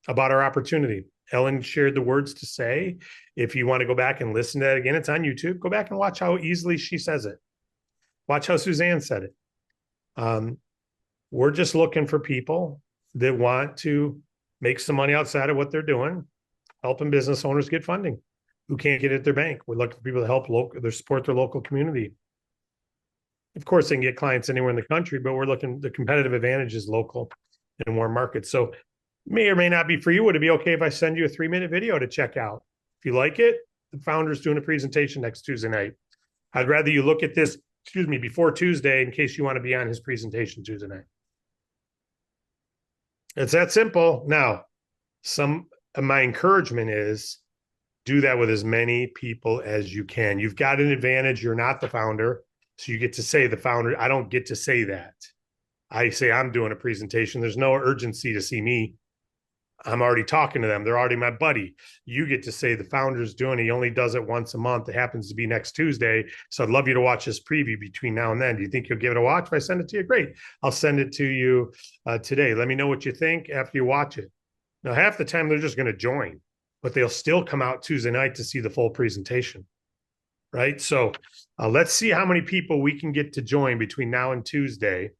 about our opportunity? Ellen shared the words to say. If you want to go back and listen to that again, it's on YouTube. Go back and watch how easily she says it. Watch how Suzanne said it. We're just looking for people that want to make some money outside of what they're doing, helping business owners get funding who can't get it at their bank. We're looking for people to help support their local community. Of course, they can get clients anywhere in the country, but we're looking, the competitive advantage is local and warm markets. So may or may not be for you. Would it be okay if I send you a 3-minute video to check out? If you like it, the founder's doing a presentation next Tuesday night. I'd rather you look at this, before Tuesday, in case you want to be on his presentation Tuesday night. It's that simple. Now, my encouragement is do that with as many people as you can. You've got an advantage. You're not the founder. So you get to say the founder. I don't get to say that. I say I'm doing a presentation. There's no urgency to see me. I'm already talking to them. They're already my buddy. You get to say the founder's doing it. He only does it once a month. It happens to be next Tuesday. So I'd love you to watch this preview between now and then. Do you think you'll give it a watch? If I send it to you, great. I'll send it to you today. Let me know what you think after you watch it. Now, half the time they're just going to join, but they'll still come out Tuesday night to see the full presentation, right? So let's see how many people we can get to join between now and Tuesday.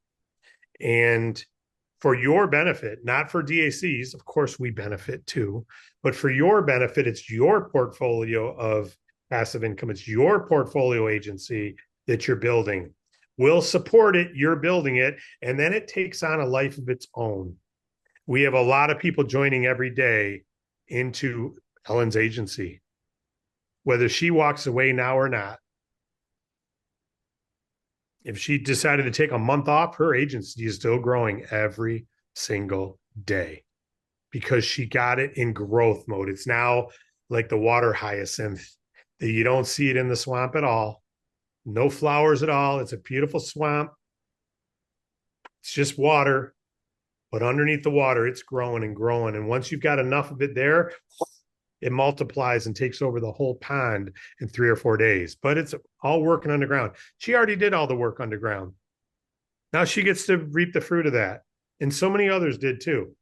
And for your benefit, not for DACs, of course we benefit too, but for your benefit, it's your portfolio of passive income. It's your portfolio agency that you're building. We'll support it. You're building it. And then it takes on a life of its own. We have a lot of people joining every day into Ellen's agency, whether she walks away now or not. If she decided to take a month off, her agency is still growing every single day because she got it in growth mode. It's now like the water hyacinth. You don't see it in the swamp at all. No flowers at all. It's a beautiful swamp. It's just water, but underneath the water, it's growing and growing. And once you've got enough of it there, it multiplies and takes over the whole pond in 3 or 4 days. But it's all working underground. She already did all the work underground. Now she gets to reap the fruit of that. And so many others did too.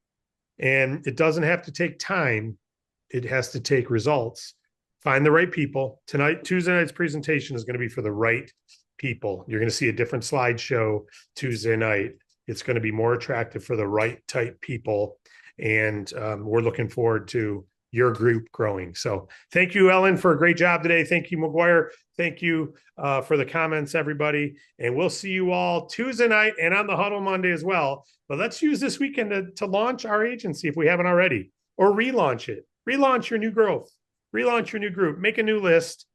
And it doesn't have to take time. It has to take results. Find the right people. Tonight, Tuesday night's presentation is going to be for the right people. You're going to see a different slideshow Tuesday night. It's going to be more attractive for the right type people. And we're looking forward to your group growing. So thank you, Ellen, for a great job today. Thank you, Magguire. Thank you for the comments, everybody. And we'll see you all Tuesday night and on the Huddle Monday as well. But let's use this weekend to launch our agency if we haven't already, or relaunch it. Relaunch your new growth. Relaunch your new group. Make a new list.